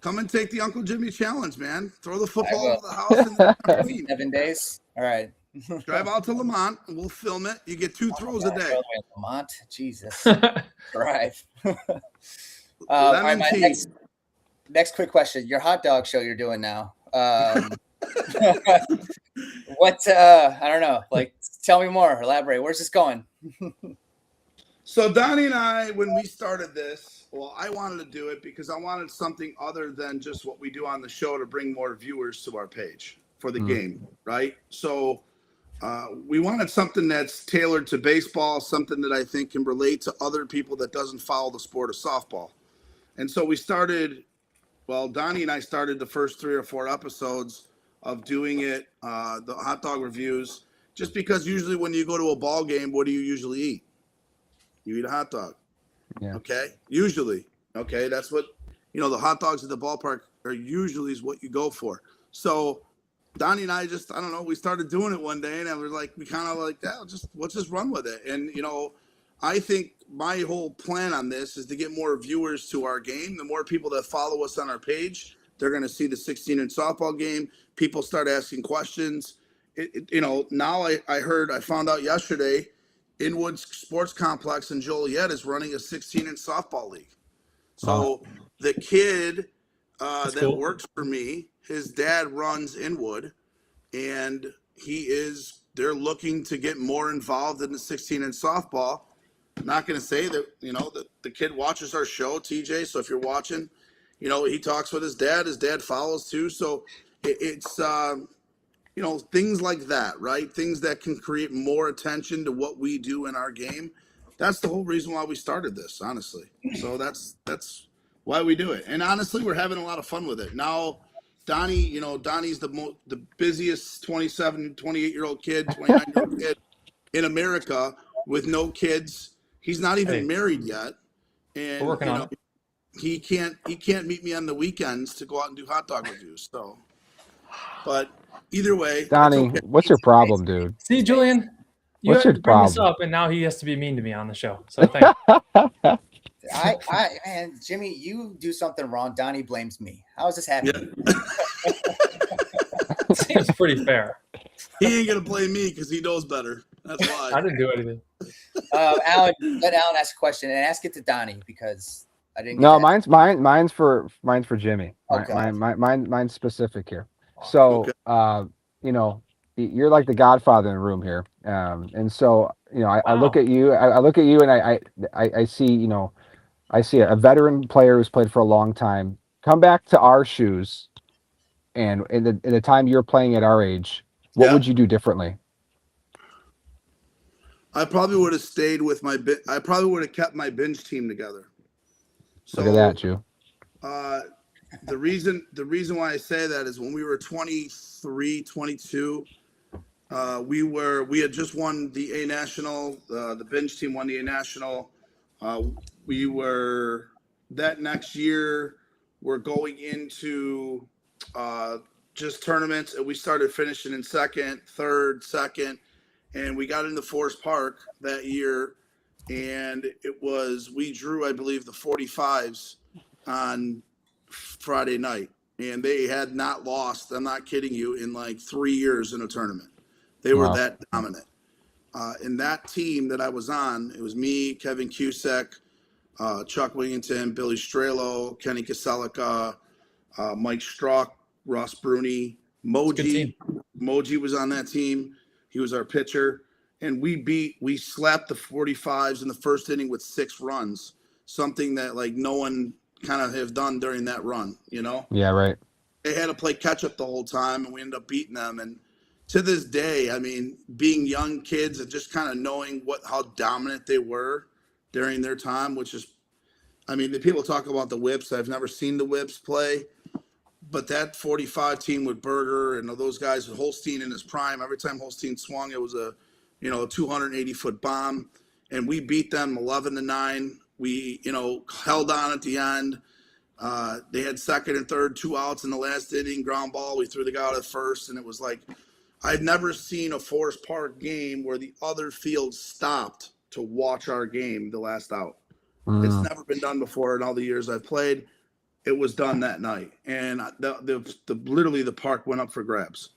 Come and take the Uncle Jimmy challenge, man. Throw the football over the house in 7 days. All right. Drive out to Lamont and we'll film it. You get 2 throws a day. Lamont, Jesus. Drive. All right, my next quick question. Your hot dog show you're doing now. What? I don't know. Tell me more. Elaborate. Where's this going? So Donnie and I, when we started this, I wanted to do it because I wanted something other than just what we do on the show to bring more viewers to our page for the game, right? So we wanted something that's tailored to baseball, something that I think can relate to other people that doesn't follow the sport of softball. And so we started, Donnie and I started the first 3 or 4 episodes of doing it, the hot dog reviews, just because usually when you go to a ball game, what do you usually eat? You eat a hot dog. Yeah. Okay. Usually. Okay. That's what, the hot dogs at the ballpark are usually is what you go for. So Donnie and I I don't know, we started doing it one day and we kind of let's just run with it. And, I think my whole plan on this is to get more viewers to our game. The more people that follow us on our page, they're going to see the 16-inch softball game. People start asking questions. Now I found out yesterday, Inwood Sports Complex in Joliet is running a 16-inch softball league. So the kid that works for me, his dad runs Inwood, and they're looking to get more involved in the 16-inch softball. I'm not going to say that, the kid watches our show, TJ. So if you're watching, he talks with his dad. His dad follows too. So it's things like that, right? Things that can create more attention to what we do in our game. That's the whole reason why we started this, honestly. So that's why we do it. And honestly, we're having a lot of fun with it. Now, Donnie, Donnie's the busiest 27, 28-year-old kid, 29-year-old kid in America with no kids. He's not even married yet. And we're working on it. He can't meet me on the weekends to go out and do hot dog reviews. So But either way, Donnie, okay. what's your problem, dude? See, Julian, you What's had your to bring this problem? up, and now he has to be mean to me on the show. So thank you. Man, Jimmy, you do something wrong. Donnie blames me. How is this happening? Yeah. Seems pretty fair. He ain't gonna blame me because he knows better. That's why. I didn't do anything. Alan, let Alan ask a question and ask it to Donnie because I didn't. No, mine's for Jimmy. Okay. Mine's specific here. So, you know, you're like the Godfather in the room here, and so you know, I look at you. I look at you, and I see, you know, I see a veteran player who's played for a long time come back to our shoes, and in the time you're playing at our age, what would you do differently? I probably would have stayed with I probably would have kept my bench team together. So, look at that, Jew. The reason why I say that is when we were 23, 22, we had just won the A National. The bench team won the A National. We were that next year. We're going into just tournaments, and we started finishing in second, and we got into Forest Park that year, and we drew, I believe, the 45s on Friday night, and they had not lost, I'm not kidding you, in like 3 years in a tournament. They were that dominant. In that team that I was on, it was me, Kevin Cusack, Chuck Wigginton, Billy Strelo, Kenny Kaselica, Mike Strzok, Ross Bruni, Moji. Moji was on that team. He was our pitcher. And we slapped the 45s in the first inning with 6 runs, something that like no one kind of have done during that run, you know? Yeah, right. They had to play catch up the whole time, and we ended up beating them. And to this day, I mean, being young kids and just kind of knowing how dominant they were during their time, which is, I mean, the people talk about the Whips. I've never seen the Whips play, but that 45 team with Berger and those guys with Holstein in his prime, every time Holstein swung, it was a 280-foot bomb, and we beat them 11-9. We, held on at the end. They had second and third, 2 outs in the last inning, ground ball. We threw the guy out at first, and it was like, I'd never seen a Forest Park game where the other field stopped to watch our game the last out. It's never been done before in all the years I've played. It was done that night, and literally the park went up for grabs.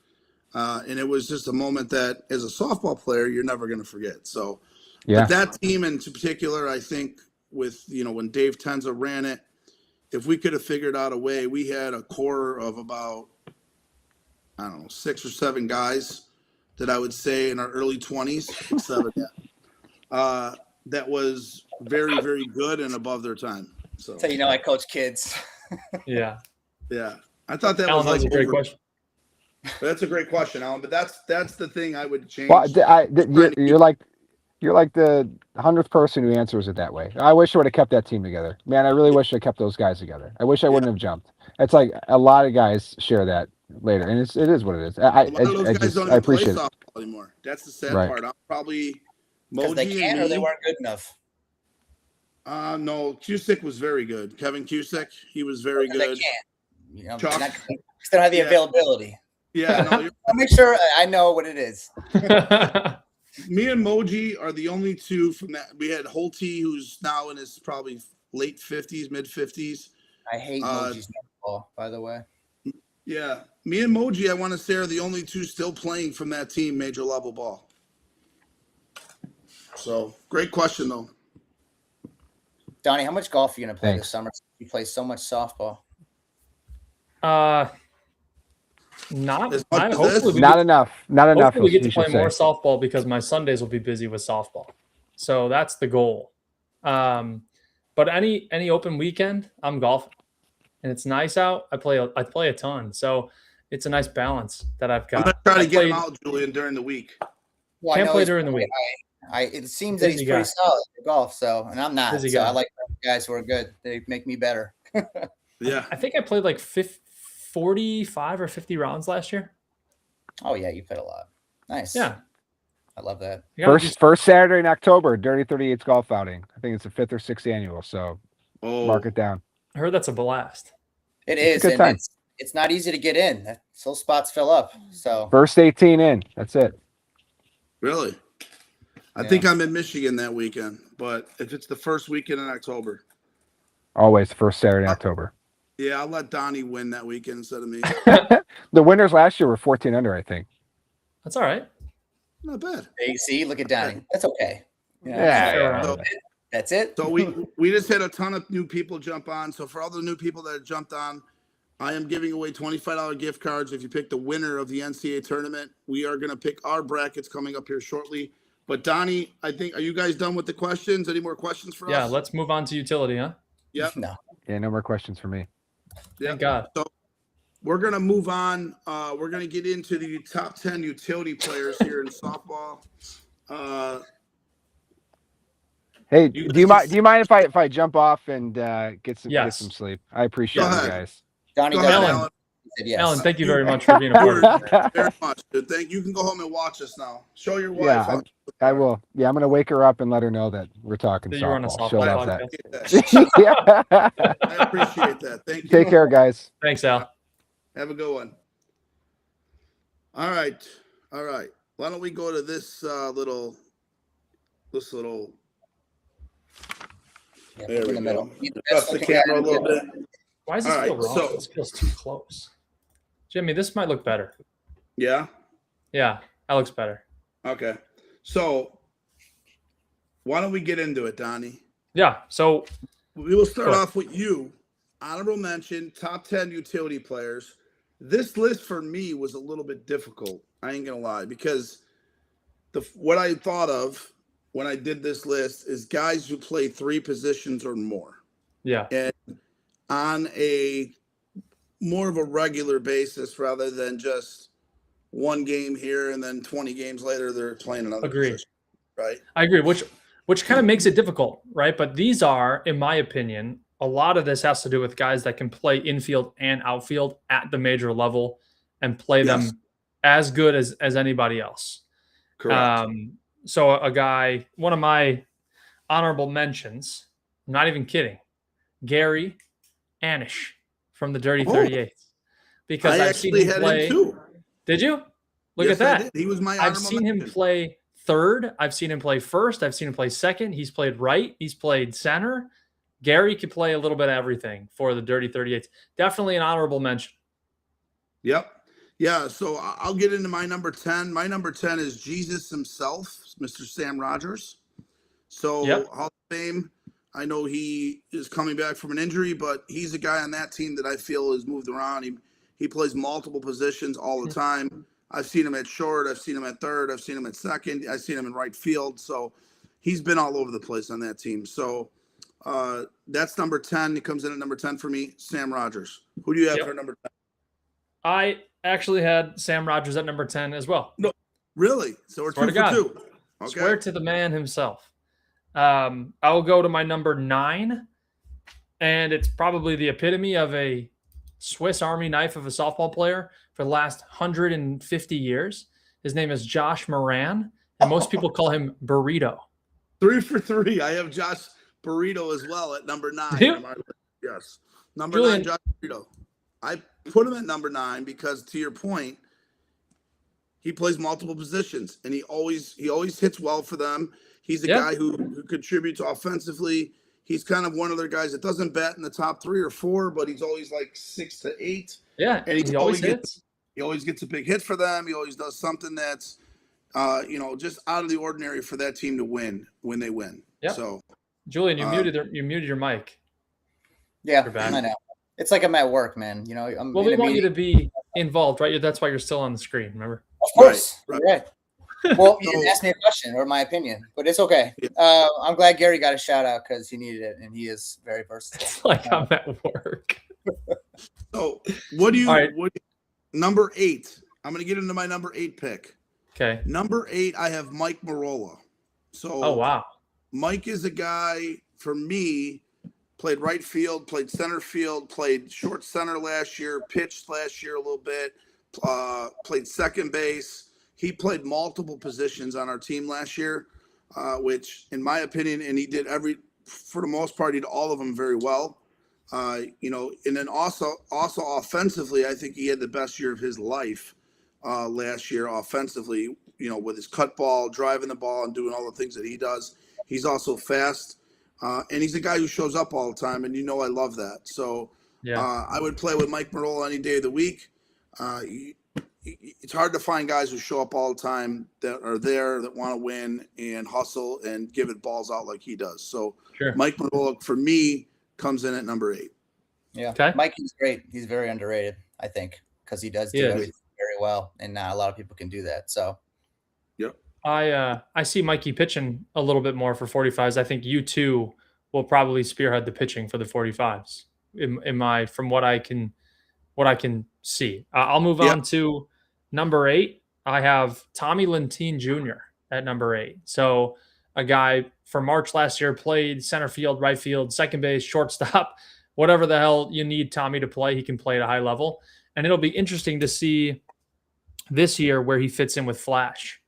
And it was just a moment that, as a softball player, you're never going to forget. So, but that team in particular, I think, with when Dave Tenza ran it, if we could have figured out a way, we had a core of about 6 or 7 guys that I would say in our early 20s, 7, that was very, very good and above their time. So I coach kids. Yeah. I thought that Alan, was a great question. That's a great question, Alan. But that's the thing I would change. Well, you're like the 100th person who answers it that way. I wish I would have kept that team together. Man, I really wish I kept those guys together. I wish I wouldn't have jumped. It's like a lot of guys share that later, and it is what it is. A lot of those guys don't even play softball anymore. That's the sad part. I'm probably because they can't or they weren't good enough. No, Cusick was very good. Kevin Cusick, he was very good. They can't. They don't have the availability. Yeah, no, I'll make sure I know what it is. Me and Moji are the only two from that. We had Holty, who's now in his probably late 50s, mid 50s. I hate Moji's ball, by the way. Yeah, me and Moji, I want to say, are the only two still playing from that team, major level ball. So, great question, though. Donnie, how much golf are you going to play this summer? You play so much softball. Not enough. Not enough. We get to play more softball because my Sundays will be busy with softball. So that's the goal. But any open weekend, I'm golfing, and it's nice out. I play a ton, so it's a nice balance that I've got. I'm gonna try to get him out, Julian, during the week. Well, can't play during the week. It seems that he's pretty solid at golf, so and I'm not. Busy so guy. I like guys who are good. They make me better. Yeah, I think I played like 45 or 50 rounds last year. Oh yeah, you played a lot. Nice. Yeah, I love that. First Saturday in October, Dirty 38's golf outing. I think it's the 5th or 6th annual. So mark it down. I heard that's a blast. It is. It's a good time. it's not easy to get in. Those spots fill up. So First 18 in. That's it. Really? I think I'm in Michigan that weekend, but if it's the first weekend in October. Always the first Saturday in October. Yeah, I'll let Donnie win that weekend instead of me. The winners last year were 14 under, I think. That's all right. Not bad. Hey, see, look at Donnie. That's okay. So, That's it. So we just had a ton of new people jump on. So for all the new people that have jumped on, I am giving away $25 gift cards if you pick the winner of the NCAA tournament. We are going to pick our brackets coming up here shortly. But Donnie, I think, are you guys done with the questions? Any more questions for us? Yeah, let's move on to utility, huh? Yep. No. Yeah, no more questions for me. Yep. Thank God. So we're going to move on. We're going to get into the top 10 utility players here in softball. Hey, do you mind if I jump off and get some sleep? I appreciate you guys. Donnie, Alan. Yes. Alan, thank you very much for being a part of it. Very much. Thank you. You can go home and watch us now. Show your wife. Yeah, I will. Yeah, I'm gonna wake her up and let her know that we're talking That you're on a softball. softball She'll love that. Yeah. I appreciate that. Thank you. Take care, guys. Thanks, Al. Have a good one. All right. Why don't we go to this little. Yeah, There in we the go. middle. Adjust the camera a little bit. Why does this All feel right, wrong? so- This feels too close. Jimmy, this might look better. Yeah. Yeah, that looks better. Okay. So why don't we get into it, Donnie? Yeah, so We will start Cool. off with you. Honorable mention, top 10 utility players. This list for me was a little bit difficult. I ain't gonna lie, because what I thought of when I did this list is guys who play 3 positions or more, yeah, and on a more of a regular basis rather than just one game here and then 20 games later they're playing another Agree. position, right? I agree, which kind of makes it difficult, right? But these are, in my opinion, a lot of this has to do with guys that can play infield and outfield at the major level and play Yes. them as good as anybody else. Correct. So a guy, one of my honorable mentions, I'm not even kidding, Gary Anish from the Dirty Oh. 38. Because I I've seen actually him had play. him too. Did you? Look Yes, at I that. did. He was my I've honorable seen him mention. play third. I've seen him play first. I've seen him play second. He's played right. He's played center. Gary could play a little bit of everything for the Dirty 38. Definitely an honorable mention. Yep. Yeah, so I'll get into my number 10. My number 10 is Jesus himself, Mr. Sam Rogers. So Yep. Hall of Fame. I know he is coming back from an injury, but he's a guy on that team that I feel has moved around. He plays multiple positions all the time. I've seen him at short. I've seen him at third. I've seen him at second. I've seen him in right field. So he's been all over the place on that team. So that's number 10. He comes in at number 10 for me, Sam Rogers. Who do you have Yep. for number 10? I actually had Sam Rogers at number 10 as well. Really? So we're Swear 2 to God. for 2. Okay. Swear to the man himself. I'll go to my number 9, and it's probably the epitome of a Swiss Army knife of a softball player for the last 150 years. His name is Josh Moran, and most people call him Burrito. 3 for 3. I have Josh Burrito as well at number 9. Do you? Yes. Number Julian. 9, Josh Burrito. I put him at number 9 because, to your point, he plays multiple positions and he always hits well for them. He's a guy who contributes offensively. He's kind of one of their guys that doesn't bat in the top 3 or 4, but he's always like 6 to 8. Yeah, And he always hits. He always gets a big hit for them. He always does something that's, just out of the ordinary for that team to win when they win. Yep. So, Julian, you muted your mic. Yeah, You're back. I know. It's like I'm at work, man. You know, I'm Well, in we a want you to meeting. be involved, right? That's why you're still on the screen, remember? Of course. Right. Right. Well, you didn't ask me a question or my opinion, but it's okay. Yeah. I'm glad Gary got a shout out because he needed it, and he is very versatile. It's like I'm at work. So what do you? All right. Number 8. I'm going to get into my number 8 pick. Okay. Number 8, I have Mike Marola. So Oh, wow. Mike is a guy for me. Played right field, played center field, played short center last year, pitched last year a little bit, played second base. He played multiple positions on our team last year, which, in my opinion, and he did for the most part, he did all of them very well. And then also offensively, I think he had the best year of his life last year offensively. With his cut ball, driving the ball, and doing all the things that he does. He's also fast, and he's a guy who shows up all the time, and I love that. So I would play with Mike Marola any day of the week. It's hard to find guys who show up all the time that are there, that want to win and hustle and give it balls out like he does. So Mike Marola, for me, comes in at number 8. Yeah. Okay. Mike is great. He's very underrated, I think, because he does do everything very well, and not a lot of people can do that. So, I see Mikey pitching a little bit more for 45s. I think you too will probably spearhead the pitching for the 45s. From what I can see. I'll move on to number 8. I have Tommy Lentine Jr. at number 8. So a guy for March last year played center field, right field, second base, shortstop, whatever the hell you need Tommy to play, he can play at a high level. And it'll be interesting to see this year where he fits in with Flash.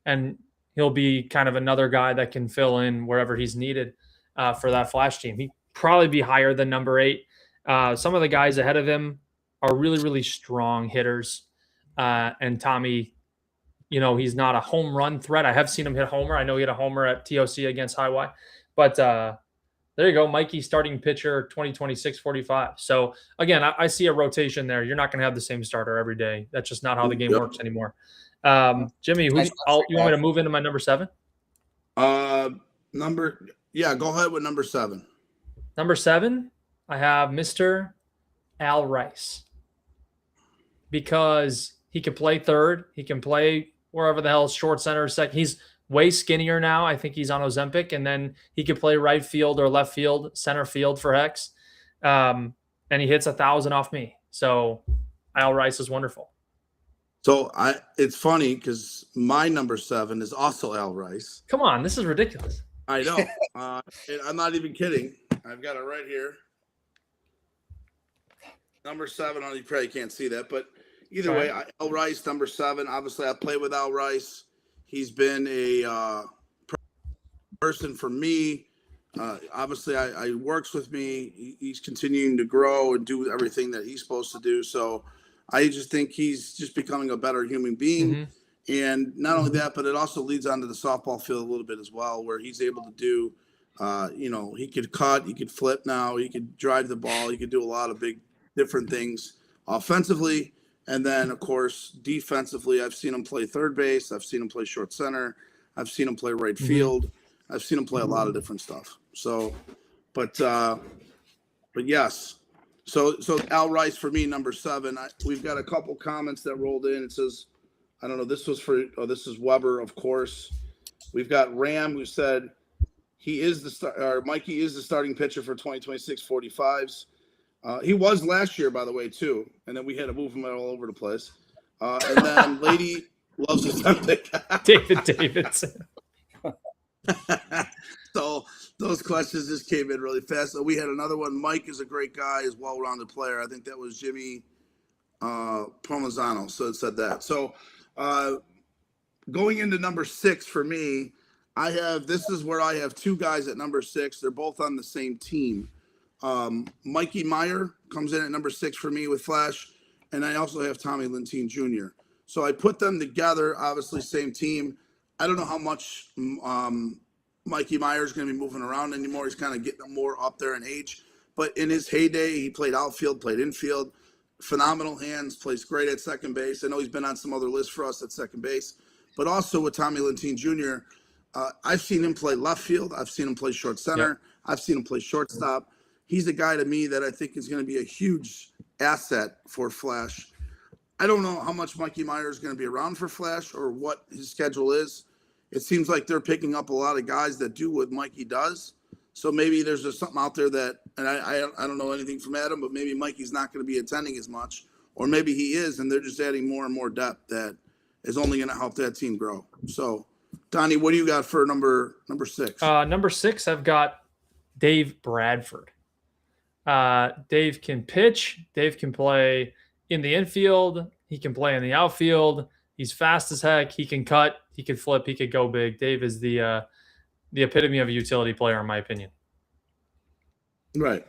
And he'll be kind of another guy that can fill in wherever he's needed for that Flash team. He'd probably be higher than number 8. Some of the guys ahead of him are really, really strong hitters. And Tommy, he's not a home run threat. I have seen him hit homer. I know he hit a homer at TOC against High Y. But there you go, Mikey, starting pitcher 2026 45. So, again, I see a rotation there. You're not going to have the same starter every day. That's just not how the game works anymore. Jimmy, you want me to move into my number 7? Go ahead with number 7. Number 7, I have Mr. Al Rice. Because he can play third. He can play wherever the hell, short center, second. He's way skinnier now. I think he's on Ozempic. And then he could play right field or left field, center field for Hex. And he hits 1,000 off me. So Al Rice is wonderful. So it's funny because my number 7 is also Al Rice. Come on, this is ridiculous. I know. I'm not even kidding. I've got it right here. Number 7, you probably can't see that, but either way, Al Rice, number 7. Obviously, I play with Al Rice. He's been a person for me. Obviously, I works with me. He's continuing to grow and do everything that he's supposed to do. So I just think he's just becoming a better human being. Mm-hmm. And not only that, but it also leads onto the softball field a little bit as well, where he's able to do, he could cut, he could flip now, he could drive the ball, he could do a lot of big different things offensively. And then, of course, defensively, I've seen him play third base. I've seen him play short center. I've seen him play right field. I've seen him play a lot of different stuff. So, but yes. So Al Rice for me, number 7. We've got a couple comments that rolled in. It says, I don't know, this is Weber, of course. We've got Ram, who said Mikey is the starting pitcher for 2026 45s. He was last year, by the way, too. And then we had to move him all over the place. And then Lady loves his David Davidson. So those questions just came in really fast. So we had another one. Mike is a great guy, is well-rounded player. I think that was Jimmy Promazano. So it said that. So going into number 6 for me, this is where I have 2 guys at number 6. They're both on the same team. Mikey Meyer comes in at number 6 for me with Flash, and I also have Tommy Lentine Jr. So I put them together, obviously same team. I don't know how much Mikey Meyer is going to be moving around anymore. He's kind of getting more up there in age. But in his heyday, he played outfield, played infield, phenomenal hands, plays great at second base. I know he's been on some other lists for us at second base. But also with Tommy Lentine Jr., I've seen him play left field. I've seen him play short center. Yep. I've seen him play shortstop. He's a guy to me that I think is going to be a huge asset for Flash. I don't know how much Mikey Meyer is going to be around for Flash or what his schedule is. It seems like they're picking up a lot of guys that do what Mikey does. So maybe there's just something out there that, and I don't know anything from Adam, but maybe Mikey's not going to be attending as much, or maybe he is, and they're just adding more and more depth that is only going to help that team grow. So, Donnie, what do you got for number 6? Number 6, I've got Dave Bradford. Dave can pitch. Dave can play in the infield. He can play in the outfield. He's fast as heck. He can cut. He can flip. He could go big. Dave is the epitome of a utility player, in my opinion. Right.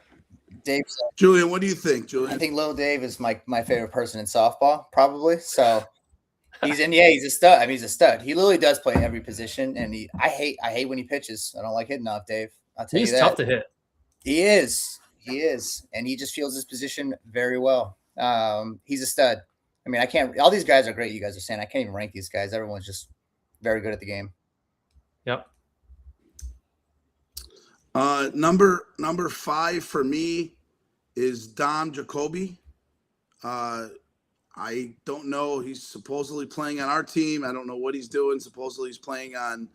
Dave's. Julian, what do you think, I Julian? think Lil Dave is my favorite person in softball, probably. So he's a stud. I mean, he's a stud. He literally does play every position, and I hate when he pitches. I don't like hitting off Dave. I'll tell you He's that. tough to hit. He is, and he just feels his position very well. He's a stud. I mean, I can't. All these guys are great. You guys are saying I can't even rank these guys. Everyone's just very good at the game. Yep. Number 5 for me is Dom Jacoby. I don't know. He's supposedly playing on our team. I don't know what he's doing. Supposedly he's playing on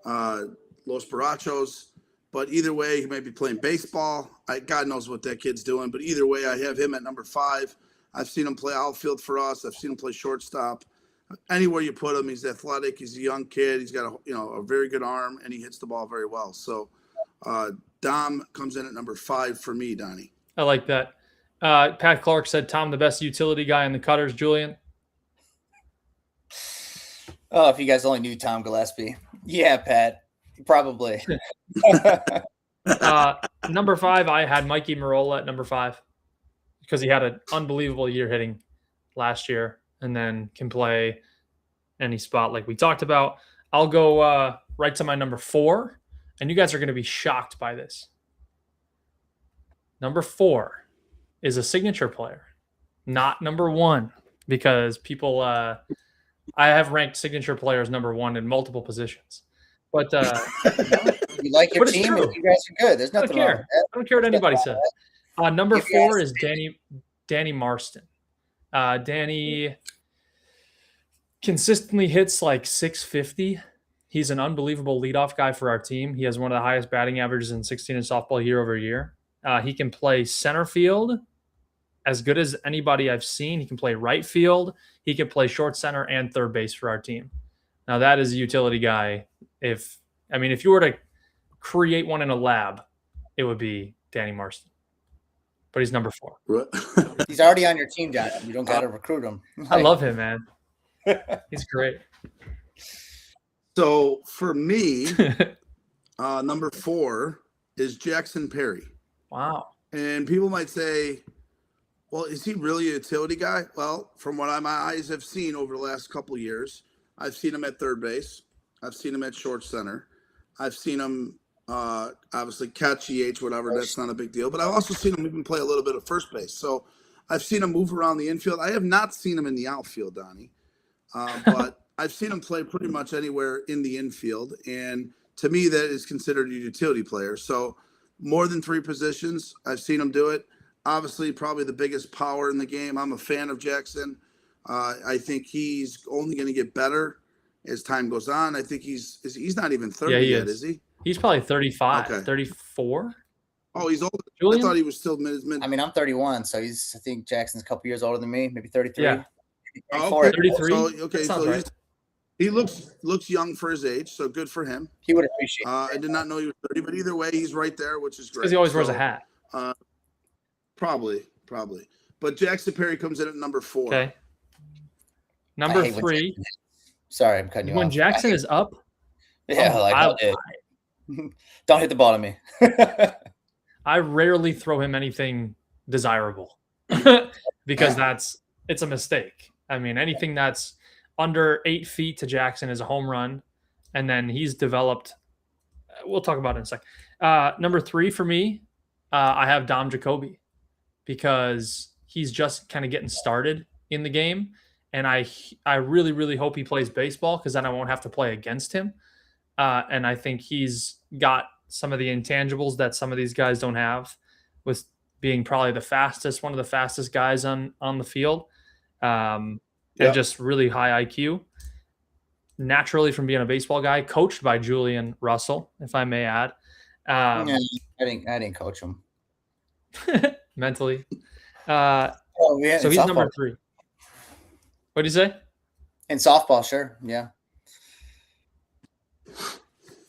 Los Barachos. But either way, he might be playing baseball. God knows what that kid's doing. But either way, I have him at number 5. I've seen him play outfield for us. I've seen him play shortstop. Anywhere you put him, he's athletic. He's a young kid. He's got a very good arm, and he hits the ball very well. So Dom comes in at number 5 for me, Donnie. I like that. Pat Clark said Tom, the best utility guy in the Cutters. Julian? Oh, if you guys only knew Tom Gillespie. Yeah, Pat. Probably. Number 5, I had Mikey Marola at number 5 because he had an unbelievable year hitting last year and then can play any spot like we talked about. I'll go right to my number 4, and you guys are going to be shocked by this. Number 4 is a signature player, not number 1, because people I have ranked signature players number 1 in multiple positions. But you like your team, and you guys are good. There's nothing wrong with that. I don't care what anybody says. Number 4 is Danny Marston. Danny consistently hits like 650. He's an unbelievable leadoff guy for our team. He has one of the highest batting averages in 16 in softball year over year. He can play center field as good as anybody I've seen. He can play right field. He can play short center and third base for our team. Now that is a utility guy. If you were to create one in a lab, it would be Danny Marston. But he's number 4. He's already on your team, John. You don't got to recruit him. I love him, man. He's great. So for me, number 4 is Jackson Perry. Wow. And people might say, well, is he really a utility guy? Well, from what my eyes have seen over the last couple of years, I've seen him at third base. I've seen him at short center. I've seen him obviously catch EH, whatever. That's not a big deal. But I've also seen him even play a little bit of first base. So I've seen him move around the infield. I have not seen him in the outfield, Donnie. But I've seen him play pretty much anywhere in the infield. And to me, that is considered a utility player. So more than 3 positions, I've seen him do it. Obviously, probably the biggest power in the game. I'm a fan of Jackson. I think he's only going to get better as time goes on. I think he's not even 30 yet, is he? He's probably 35, Okay. 34. Oh, he's older. Julian? I thought he was still mid. I mean, I'm 31, so I think Jackson's a couple years older than me, maybe 33. Yeah. Oh, okay. 33. So right. He looks young for his age, so good for him. He would appreciate it. I did not know he was 30, but either way, he's right there, which is great. Because he always wears a hat. Probably. But Jackson Perry comes in at number 4. Okay. Number 3. Sorry, I'm cutting you off. When Jackson is up. Yeah, don't hit the ball to me. I rarely throw him anything desirable because it's a mistake. I mean, anything that's under 8 feet to Jackson is a home run. And then he's developed. We'll talk about it in a sec. Number 3 for me, I have Dom Jacoby because he's just kind of getting started in the game. And I really, really hope he plays baseball because then I won't have to play against him. And I think he's got some of the intangibles that some of these guys don't have, with being probably one of the fastest guys on the field, and just really high IQ. Naturally, from being a baseball guy, coached by Julian Russell, if I may add. I didn't coach him mentally. So he's softball. number 3. What did you say? In softball, sure. Yeah.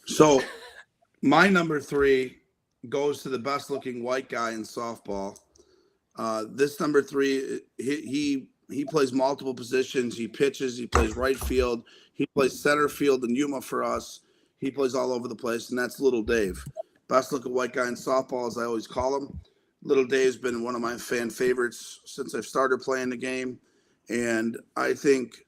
So my number 3 goes to the best looking white guy in softball. This number 3, he plays multiple positions. He pitches, he plays right field, he plays center field and Yuma for us. He plays all over the place, and that's Little Dave. Best looking white guy in softball, as I always call him. Little Dave's been one of my fan favorites since I've started playing the game. And I think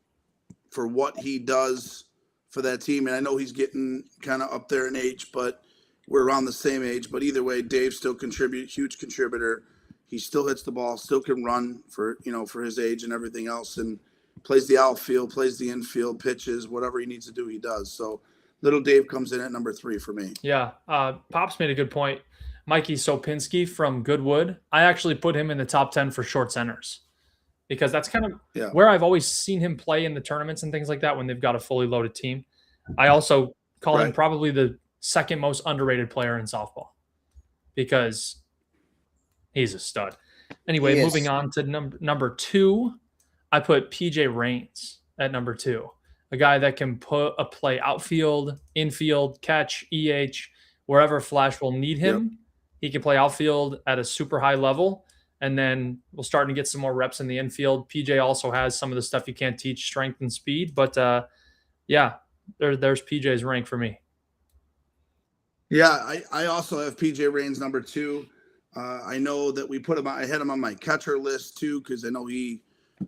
for what he does for that team, and I know he's getting kind of up there in age, but we're around the same age. But either way, Dave still contributes, huge contributor. He still hits the ball, still can run for his age and everything else, and plays the outfield, plays the infield, pitches, whatever he needs to do, he does. So little Dave comes in at number 3 for me. Yeah. Pops made a good point. Mikey Sopinski from Goodwood. I actually put him in the top 10 for short centers because that's kind of where I've always seen him play in the tournaments and things like that when they've got a fully loaded team. I also call him probably the second most underrated player in softball because he's a stud. Anyway, moving on to number 2, I put PJ Raines at number 2, a guy that can play outfield, infield, catch, EH, wherever Flash will need him. He can play outfield at a super high level, and then we'll start to get some more reps in the infield. PJ also has some of the stuff you can't teach, strength and speed, but there's PJ's rank for me. Yeah, I also have PJ Raines number 2. I know that we put him. I had him on my catcher list too because I know he,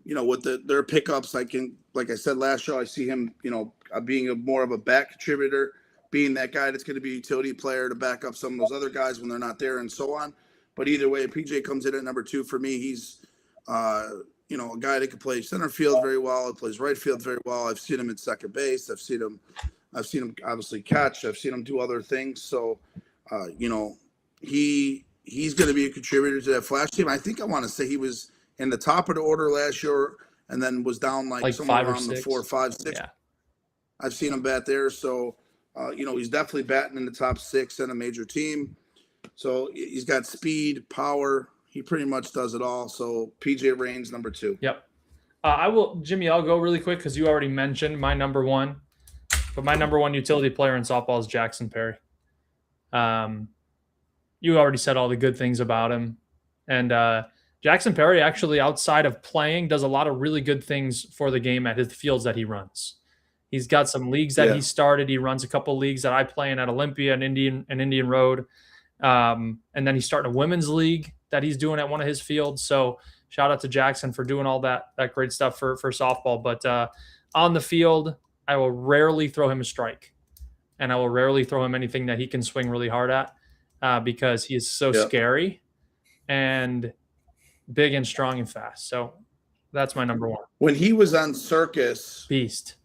with their pickups, like I said last show, I see him, being more of a back contributor, being that guy that's going to be a utility player to back up some of those other guys when they're not there and so on. But either way, PJ comes in at number 2 for me. He's, a guy that can play center field very well. He plays right field very well. I've seen him at second base. I've seen him obviously catch. I've seen him do other things. So, he's going to be a contributor to that Flash team. I think I want to say he was in the top of the order last year and then was down like somewhere around the 4, 5, 6. Yeah. I've seen him bat there. So, he's definitely batting in the top 6 in a major team. So he's got speed, power. He pretty much does it all. So PJ Raines, number 2. Yep. Jimmy, I'll go really quick because you already mentioned my number 1. But my number 1 utility player in softball is Jackson Perry. You already said all the good things about him. And Jackson Perry actually, outside of playing, does a lot of really good things for the game at his fields that he runs. He's got some leagues that he started. He runs a couple leagues that I play in at Olympia and Indian Road. And then he's starting a women's league that he's doing at one of his fields. So shout out to Jackson for doing all that great stuff for softball. But on the field, I will rarely throw him a strike. And I will rarely throw him anything that he can swing really hard at because he is so scary and big and strong and fast. So that's my number 1. When he was on Circus Beast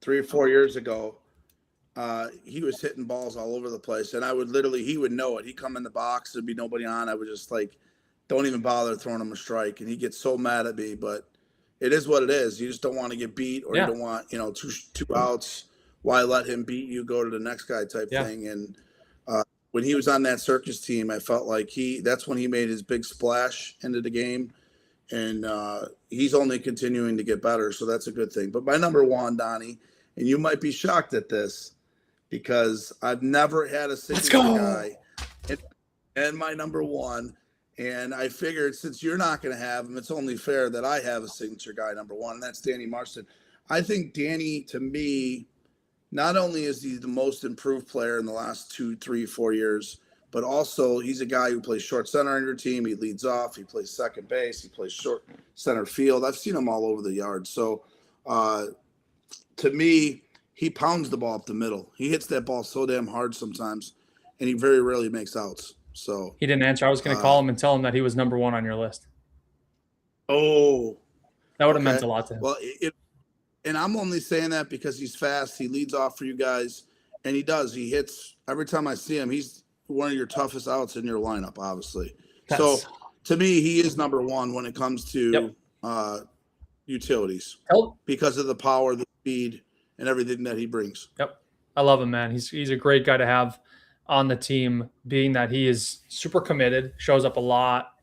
3 or 4 years ago, he was hitting balls all over the place. And he would know it. He'd come in the box, there'd be nobody on. I would just don't even bother throwing him a strike. And he gets so mad at me, but it is what it is. You just don't want to get beat or you don't want, two outs. Why let him beat you, go to the next guy type thing. And when he was on that Circus team, I felt like that's when he made his big splash into the game. And he's only continuing to get better. So that's a good thing. But my number 1, Donnie, and you might be shocked at this because I've never had a signature guy in my number 1. And I figured since you're not going to have him, it's only fair that I have a signature guy number 1, and that's Danny Marston. I think Danny, to me, not only is he the most improved player in the last 2, 3, 4 years, but also he's a guy who plays short center on your team. He leads off. He plays second base. He plays short center field. I've seen him all over the yard. So to me, he pounds the ball up the middle. He hits that ball so damn hard sometimes, and he very rarely makes outs. So he didn't answer. I was going to call him and tell him that he was number 1 on your list. Oh, that would have meant a lot to him. Well, and I'm only saying that because he's fast. He leads off for you guys, and he does. He hits every time I see him. He's one of your toughest outs in your lineup, obviously. So to me, he is number 1 when it comes to utilities because of the power, the speed, and everything that he brings. Yep, I love him, man. He's a great guy to have on the team, being that he is super committed, shows up a lot,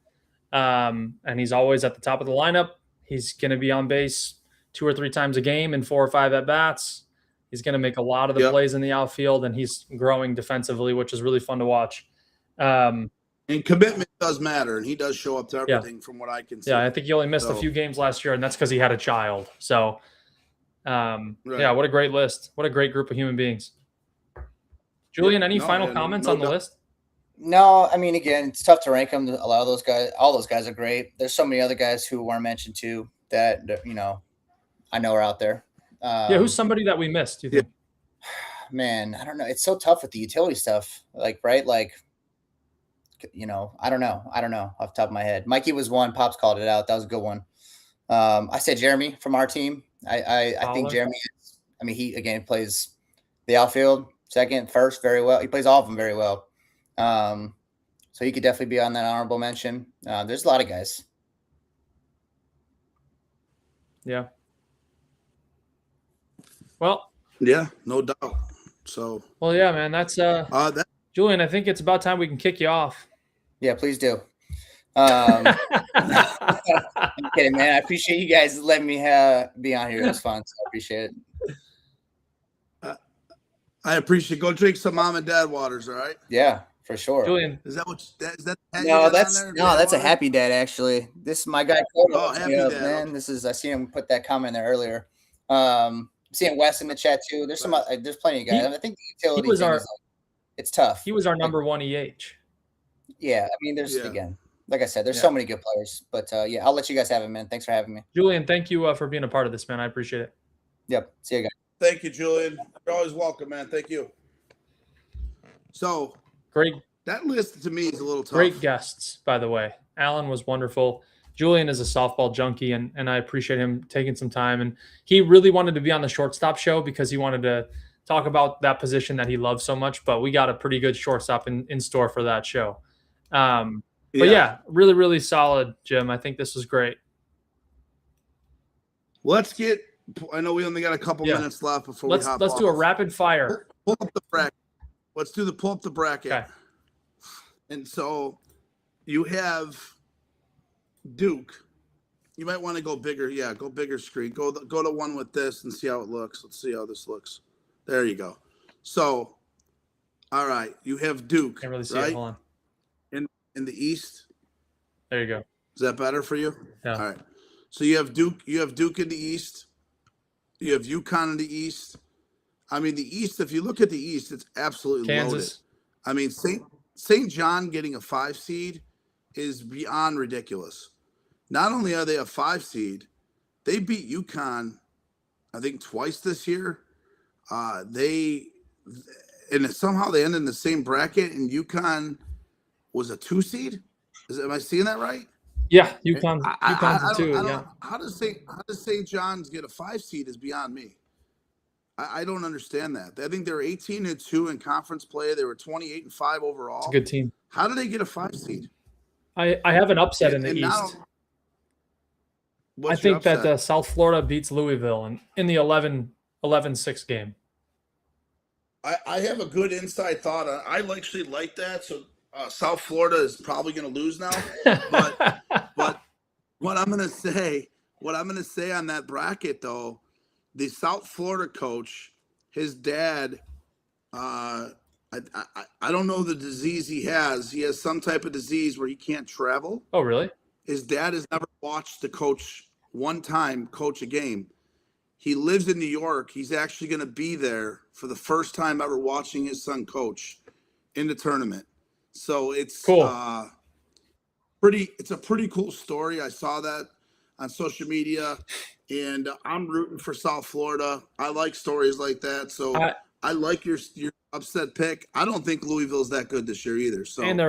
and he's always at the top of the lineup. He's going to be on base 2 or 3 times a game in 4 or 5 at-bats. He's going to make a lot of the plays in the outfield, and he's growing defensively, which is really fun to watch. And commitment does matter, and he does show up to everything from what I can see. Yeah, I think he only missed a few games last year, and that's because he had a child. So, what a great list. What a great group of human beings. Julian, any final comments on the list? No, I mean, again, it's tough to rank them. A lot of those guys, all those guys are great. There's so many other guys who weren't mentioned too that I know are out there. Yeah, who's somebody that we missed? Do you Yeah. think? Man, I don't know. It's so tough with the utility stuff. Like, right? Like, I don't know. Off the top of my head. Mikey was one. Pops called it out. That was a good one. I said Jeremy from our team. I think Fowler? Jeremy is, I mean, he again plays the outfield, second, first very well. He plays all of them very well. So he could definitely be on that honorable mention. There's a lot of guys. Yeah. Well, Yeah, no doubt. So, well, yeah, man. That's that Julian. I think it's about time we can kick you off. Yeah, please do. I'm kidding, man. I appreciate you guys letting me be on here. It was fun. So I appreciate it. I appreciate. Go drink some mom and dad waters. All right. Yeah, for sure. Julian, Is that what? Is that? the hat you No, got that's on there? no, Dad that's a water? happy dad actually. This my guy Cody. Oh, happy dad, man. okay. This is I see him put that comment there earlier. Seeing Wes in the chat too. There's some there's plenty of guys. I think the utility was thing our- is it's tough. he was our number one EH. Yeah, I mean there's Yeah. again, like I said, there's Yeah. so many good players. But yeah, I'll let you guys have it, man. Thanks for having me. Julian, thank you for being a part of this, man. I appreciate it. Yep. See you guys. Thank you, Julian. You're always welcome, man. Thank you. So Great, that list to me is a little tough. great guests, by the way. Alan was wonderful. Julian is a softball junkie, and I appreciate him taking some time. And he really wanted to be on the shortstop show because he wanted to talk about that position that he loves so much. But we got a pretty good shortstop in store for that show. But yeah, really, really solid, Jim. I think this was great. Let's get. I know we only got a couple Yeah. minutes left before Let's we hop let's off. do a rapid fire. Pull up the bracket. Let's do the pull up the bracket. Okay. And so you have Duke. You might want to go bigger. Yeah, go bigger screen. Go to one with this and see how it looks. Let's see how this looks. There you go. So, all right, you have Duke. Can't really see right? it. Hold on. In the East. There you go. Is that better for you? Yeah. All right. So you have Duke. You have Duke in the East. You have UConn in the East. I mean, the East. If you look at the East, it's absolutely loaded. Kansas. I mean, St. John getting a 5 seed is beyond ridiculous. Not only are they a 5 seed, they beat UConn, I think, twice this year. Somehow they end in the same bracket, and UConn was a 2 seed. Am I seeing that right? Yeah, UConn's I a two. don't- Yeah. How does St. John's get a 5 seed is beyond me. I don't understand that. I think they were 18-2 in conference play. They were 28-5 overall. It's a good team. How did they get a 5 seed? I have an upset in the And now- East. I What's your think that upset? South Florida beats Louisville in the 11-6 game. I have a good inside thought. I actually like that. So South Florida is probably going to lose now. But what I'm going to say on that bracket though, the South Florida coach, his dad, I don't know the disease he has. He has some type of disease where he can't travel. Oh, really? His dad has never watched the coach one time coach a game. He lives in New York. He's actually going to be there for the first time ever watching his son coach in the tournament. So it's Cool. It's a pretty cool story. I saw that on social media, and I'm rooting for South Florida. I like stories like that. So I like your upset pick. I don't think Louisville's that good this year either. So And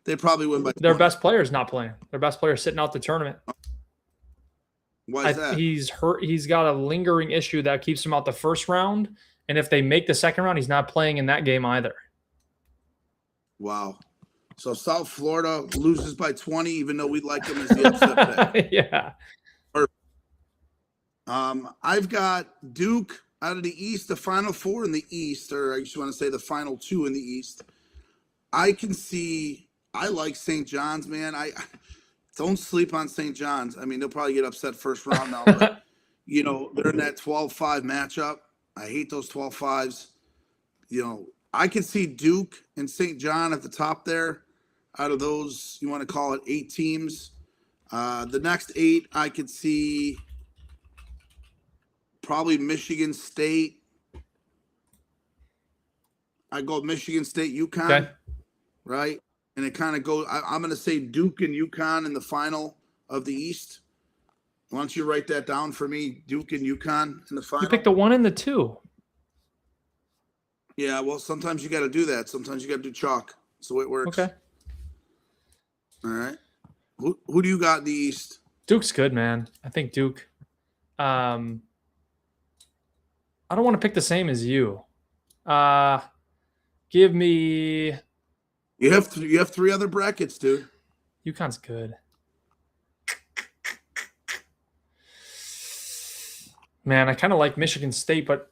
they probably win by their 20. best player's not playing. Their best player's sitting out the tournament. Why is that? He's hurt. He's got a lingering issue that keeps him out the first round. And if they make the second round, he's not playing in that game either. Wow. So South Florida loses by 20, even though we'd like them as the upset pick. Yeah. I've got Duke out of the East, the Final Four in the East, or I just want to say the Final Two in the East. I like St. John's, man. I don't sleep on St. John's. I mean, they'll probably get upset first round now, but they're in that 12-5 matchup. I hate those 12-5s. I can see Duke and St. John at the top there. Out of those, you want to call it 8 teams. The next 8, I could see probably Michigan State. I go Michigan State, UConn, Okay. right? and it kind of goes. I'm going to say Duke and UConn in the final of the East. Why don't you write that down for me? Duke and UConn in the final. You picked the 1 and the 2. Yeah, well, sometimes you got to do that. Sometimes you got to do chalk. So it works. Okay. All right. Who do you got in the East? Duke's good, man. I think Duke. I don't want to pick the same as you. Give me. You have 3 other brackets, dude. UConn's good. Man, I kind of like Michigan State, but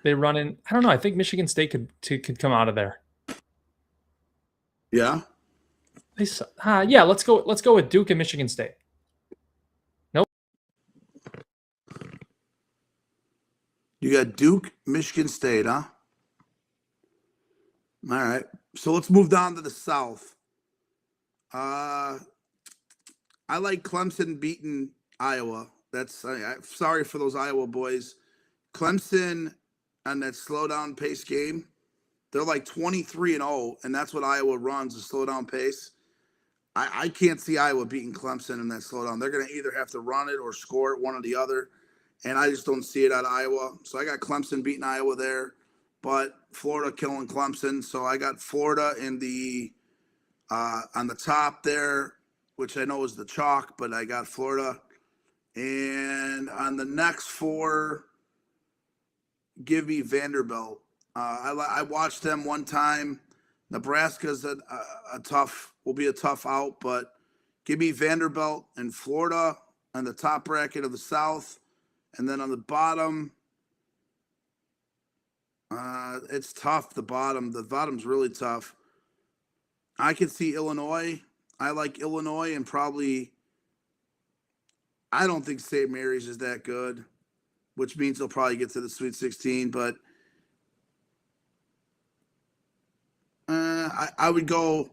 they run in. I don't know. I think Michigan State could come out of there. Yeah. Yeah. Let's go with Duke and Michigan State. Nope. You got Duke, Michigan State, huh? All right. So let's move down to the South. I like Clemson beating Iowa. Sorry for those Iowa boys. Clemson on that slow down pace game, they're like 23-0, and that's what Iowa runs, a slow down pace. I can't see Iowa beating Clemson in that slow down. They're going to either have to run it or score it, one or the other, and I just don't see it out of Iowa. So I got Clemson beating Iowa there, but Florida killing Clemson. So I got Florida in the on the top there, which I know is the chalk, but I got Florida. And on the next 4, give me Vanderbilt. I watched them one time. Nebraska's will be a tough out, but give me Vanderbilt and Florida on the top bracket of the South. And then on the bottom, it's tough, the bottom. The bottom's really tough. I could see Illinois. I like Illinois and probably – I don't think St. Mary's is that good, which means they'll probably get to the Sweet 16. But I would go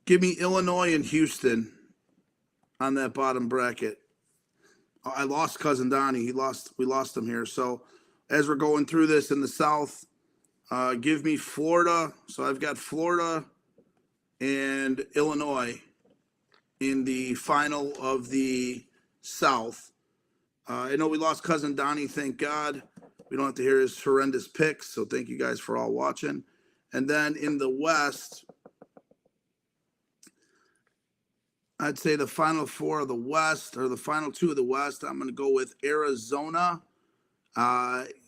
give me Illinois and Houston on that bottom bracket. I lost Cousin Donnie. We lost him here. So as we're going through this in the South, give me Florida. So I've got Florida and Illinois in the final of the South. I know we lost Cousin Donnie, thank God. We don't have to hear his horrendous picks, so thank you guys for all watching. And then in the West, I'd say the final 4 of the West, or the final 2 of the West, I'm going to go with Arizona,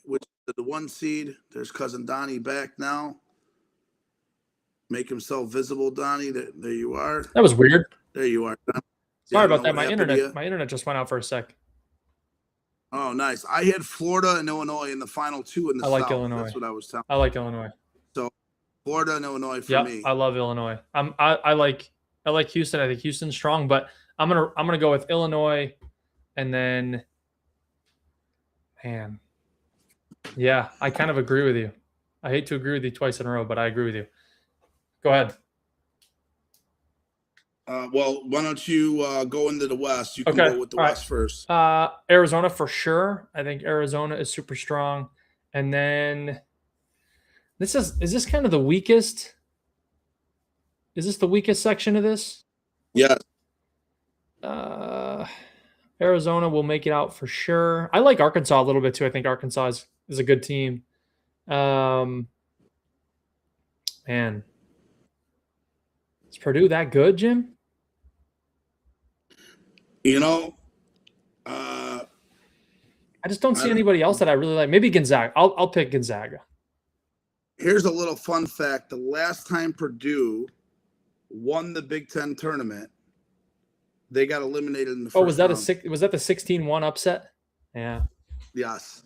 which is the 1 seed. There's Cousin Donnie back now. Make himself visible, Donnie. There you are. That was weird. There you are. Sorry about that. My internet just went out for a sec. Oh, nice. I had Florida and Illinois in the final 2 in the South. I like Illinois. That's what I was telling. I like Illinois. So Florida and Illinois for me. I love Illinois. I like Houston. I think Houston's strong, but I'm gonna go with Illinois, and then, man, yeah, I kind of agree with you. I hate to agree with you twice in a row, but I agree with you. Go ahead. Well, why don't you go into the West? You can go with the West first. Arizona for sure. I think Arizona is super strong. And then is this kind of the weakest? Is this the weakest section of this? Yeah. Arizona will make it out for sure. I like Arkansas a little bit too. I think Arkansas is a good team. Man. Is Purdue that good, Jim? You know, I just don't see anybody else that I really like. Maybe Gonzaga. I'll pick Gonzaga. Here's a little fun fact. The last time Purdue won the Big Ten tournament, they got eliminated in the first round. Was that the 16-1 upset? Yeah. Yes.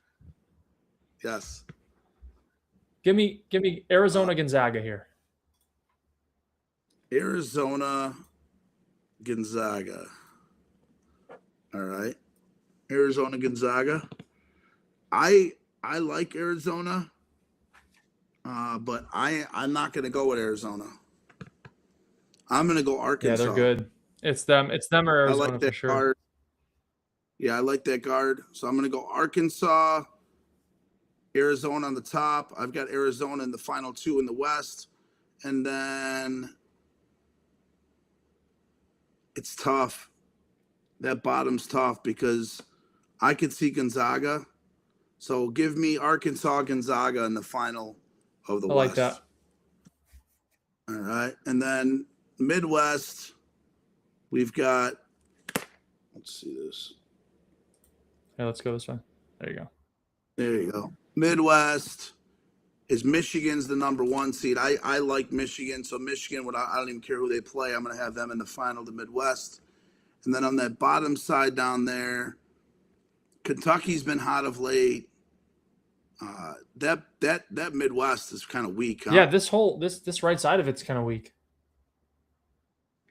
Give me Arizona Gonzaga here. Arizona Gonzaga. All right. Arizona Gonzaga. I like Arizona, but I'm not going to go with Arizona. I'm going to go Arkansas. Yeah, they're good. It's them or Arizona, I like that for sure. guard. Yeah, I like that guard. So I'm going to go Arkansas, Arizona on the top. I've got Arizona in the final 2 in the West. and then it's tough. That bottom's tough because I could see Gonzaga. So give me Arkansas, Gonzaga in the final of the I West. like that. All right. And then Midwest, we've got, let's see this. Yeah, let's go this way. There you go. There you go. Midwest is Michigan's the number 1 seed. I like Michigan. So Michigan, I don't even care who they play. I'm going to have them in the final, the Midwest. And then on that bottom side down there, Kentucky's been hot of late. That Midwest is kind of weak. Huh? Yeah, this right side of it's kind of weak.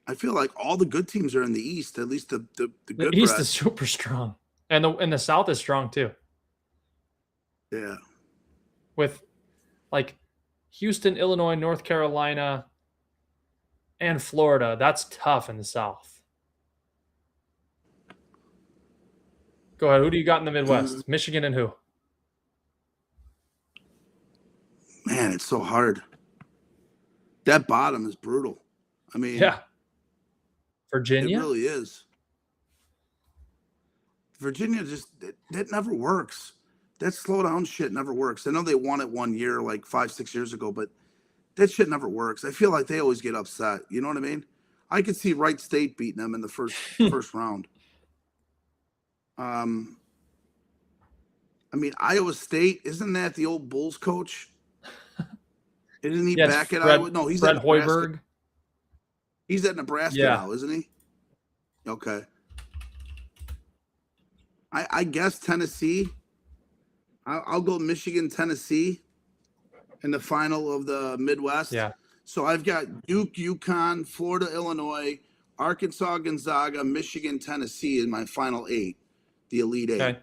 I feel like all the good teams are in the East. At least the good. The East bread. is super strong, and the South is strong too. Yeah. With like Houston, Illinois, North Carolina, and Florida, that's tough in the South. Go ahead. Who do you got in the Midwest? Michigan and who? Man, it's so hard. That bottom is brutal. I mean, Yeah. Virginia? It really is. Virginia that never works. That slow down shit never works. I know they won it 1 year, like 5-6 years ago, but that shit never works. I feel like they always get upset. You know what I mean? I could see Wright State beating them in the first round. I mean, Iowa State, isn't that the old Bulls coach? Isn't he back at Iowa? No, he's Fred at Nebraska. Hoiberg. He's at Nebraska now, isn't he? Okay. I guess Tennessee. I'll go Michigan, Tennessee in the final of the Midwest. Yeah. So I've got Duke, UConn, Florida, Illinois, Arkansas, Gonzaga, Michigan, Tennessee in my final 8, the Elite 8. Okay.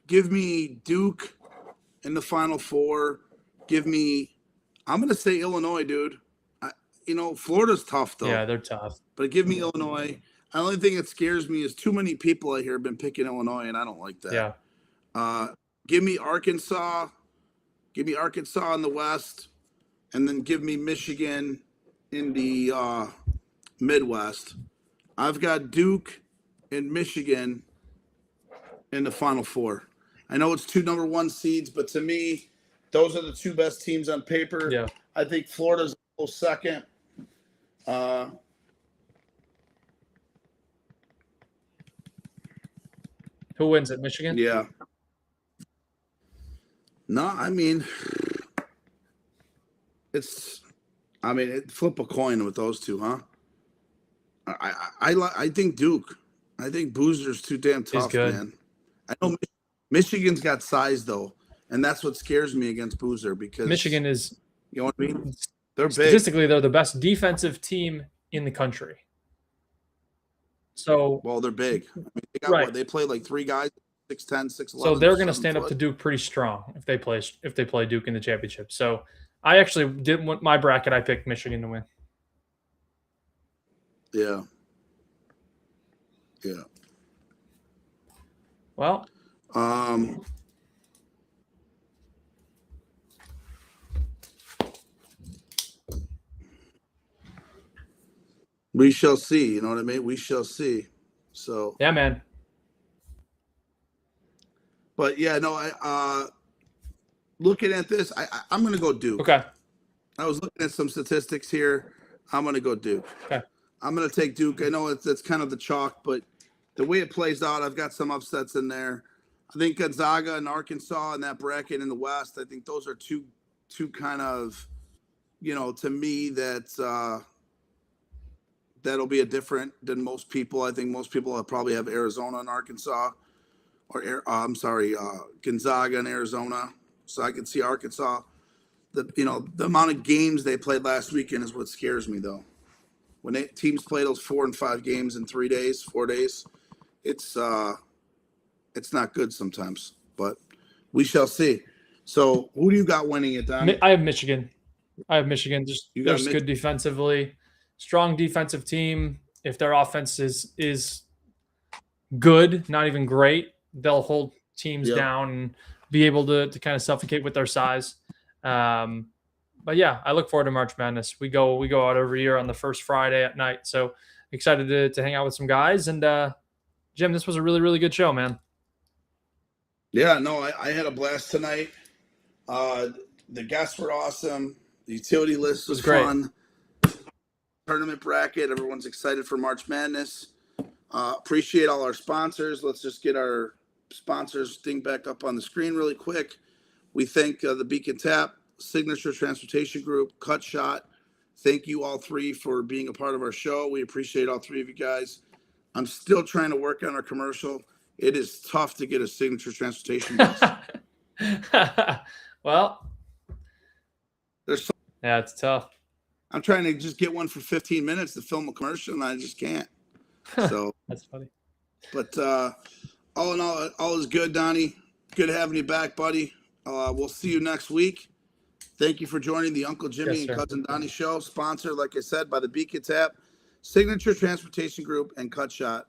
Give me Duke in the final 4. I'm going to say Illinois, dude. Florida's tough, though. Yeah, they're tough. But give me Illinois. The only thing that scares me is too many people I hear have been picking Illinois, and I don't like that. Yeah. Give me Arkansas. Give me Arkansas in the West. And then give me Michigan in the Midwest. I've got Duke and Michigan in the Final 4. I know it's 2 number 1 seeds, but to me, those are the 2 best teams on paper. Yeah. I think Florida's a close second. Who wins it? Michigan? Yeah. No, I mean, flip a coin with those 2, huh? I think Duke. I think Boozer's too damn tough, man. I know Michigan's got size though, and that's what scares me against Boozer because Michigan is, you know what I mean? They're big. Statistically, they're the best defensive team in the country. So, well, they're big. I mean, they got right. What? They play like 3 guys, 6'10", 6'11". So they're going to stand up to Duke pretty strong if they play Duke in the championship. So I actually didn't want my bracket. I picked Michigan to win. Yeah. Yeah. Well, we shall see. You know what I mean? We shall see. So yeah, man. But yeah, no. Looking at this, I'm going to go Duke. Okay. I was looking at some statistics here. I'm going to go Duke. Okay. I'm going to take Duke. I know it's kind of the chalk, but the way it plays out, I've got some upsets in there. I think Gonzaga and Arkansas in that bracket in the West, I think those are two kind of, to me that'll be a different than most people. I think most people will probably have Arizona and Arkansas, Gonzaga and Arizona. So I can see Arkansas. The amount of games they played last weekend is what scares me though. When teams play those 4 and 5 games in 4 days, it's not good sometimes, but we shall see. So who do you got winning it, Don? I have Michigan. Just they're good defensively, strong defensive team. If their offense is good, not even great, they'll hold teams down and be able to kind of suffocate with their size. yeah, I look forward to March Madness. We go out every year on the first Friday at night. So excited to hang out with some guys. And Jim, this was a really, really good show, man. Yeah, no, I had a blast tonight. The guests were awesome. The utility list was great. fun. Tournament bracket. Everyone's excited for March Madness. Appreciate all our sponsors. Let's just get our sponsors thing back up on the screen really quick. We thank the Beacon Tap, Signature Transportation Group, Cut Shot. Thank you all three for being a part of our show. We appreciate all three of you guys. I'm still trying to work on our commercial. It is tough to get a Signature Transportation bus. Well, There's so, yeah, it's tough. I'm trying to just get one for 15 minutes to film a commercial, and I just can't. So That's funny. But all in all is good, Donnie. Good having you back, buddy. We'll see you next week. Thank you for joining the Uncle Jimmy Yes, and Cousin Donnie Show, sponsored, like I said, by the Beacon Tap, Signature Transportation Group, and Cut Shot.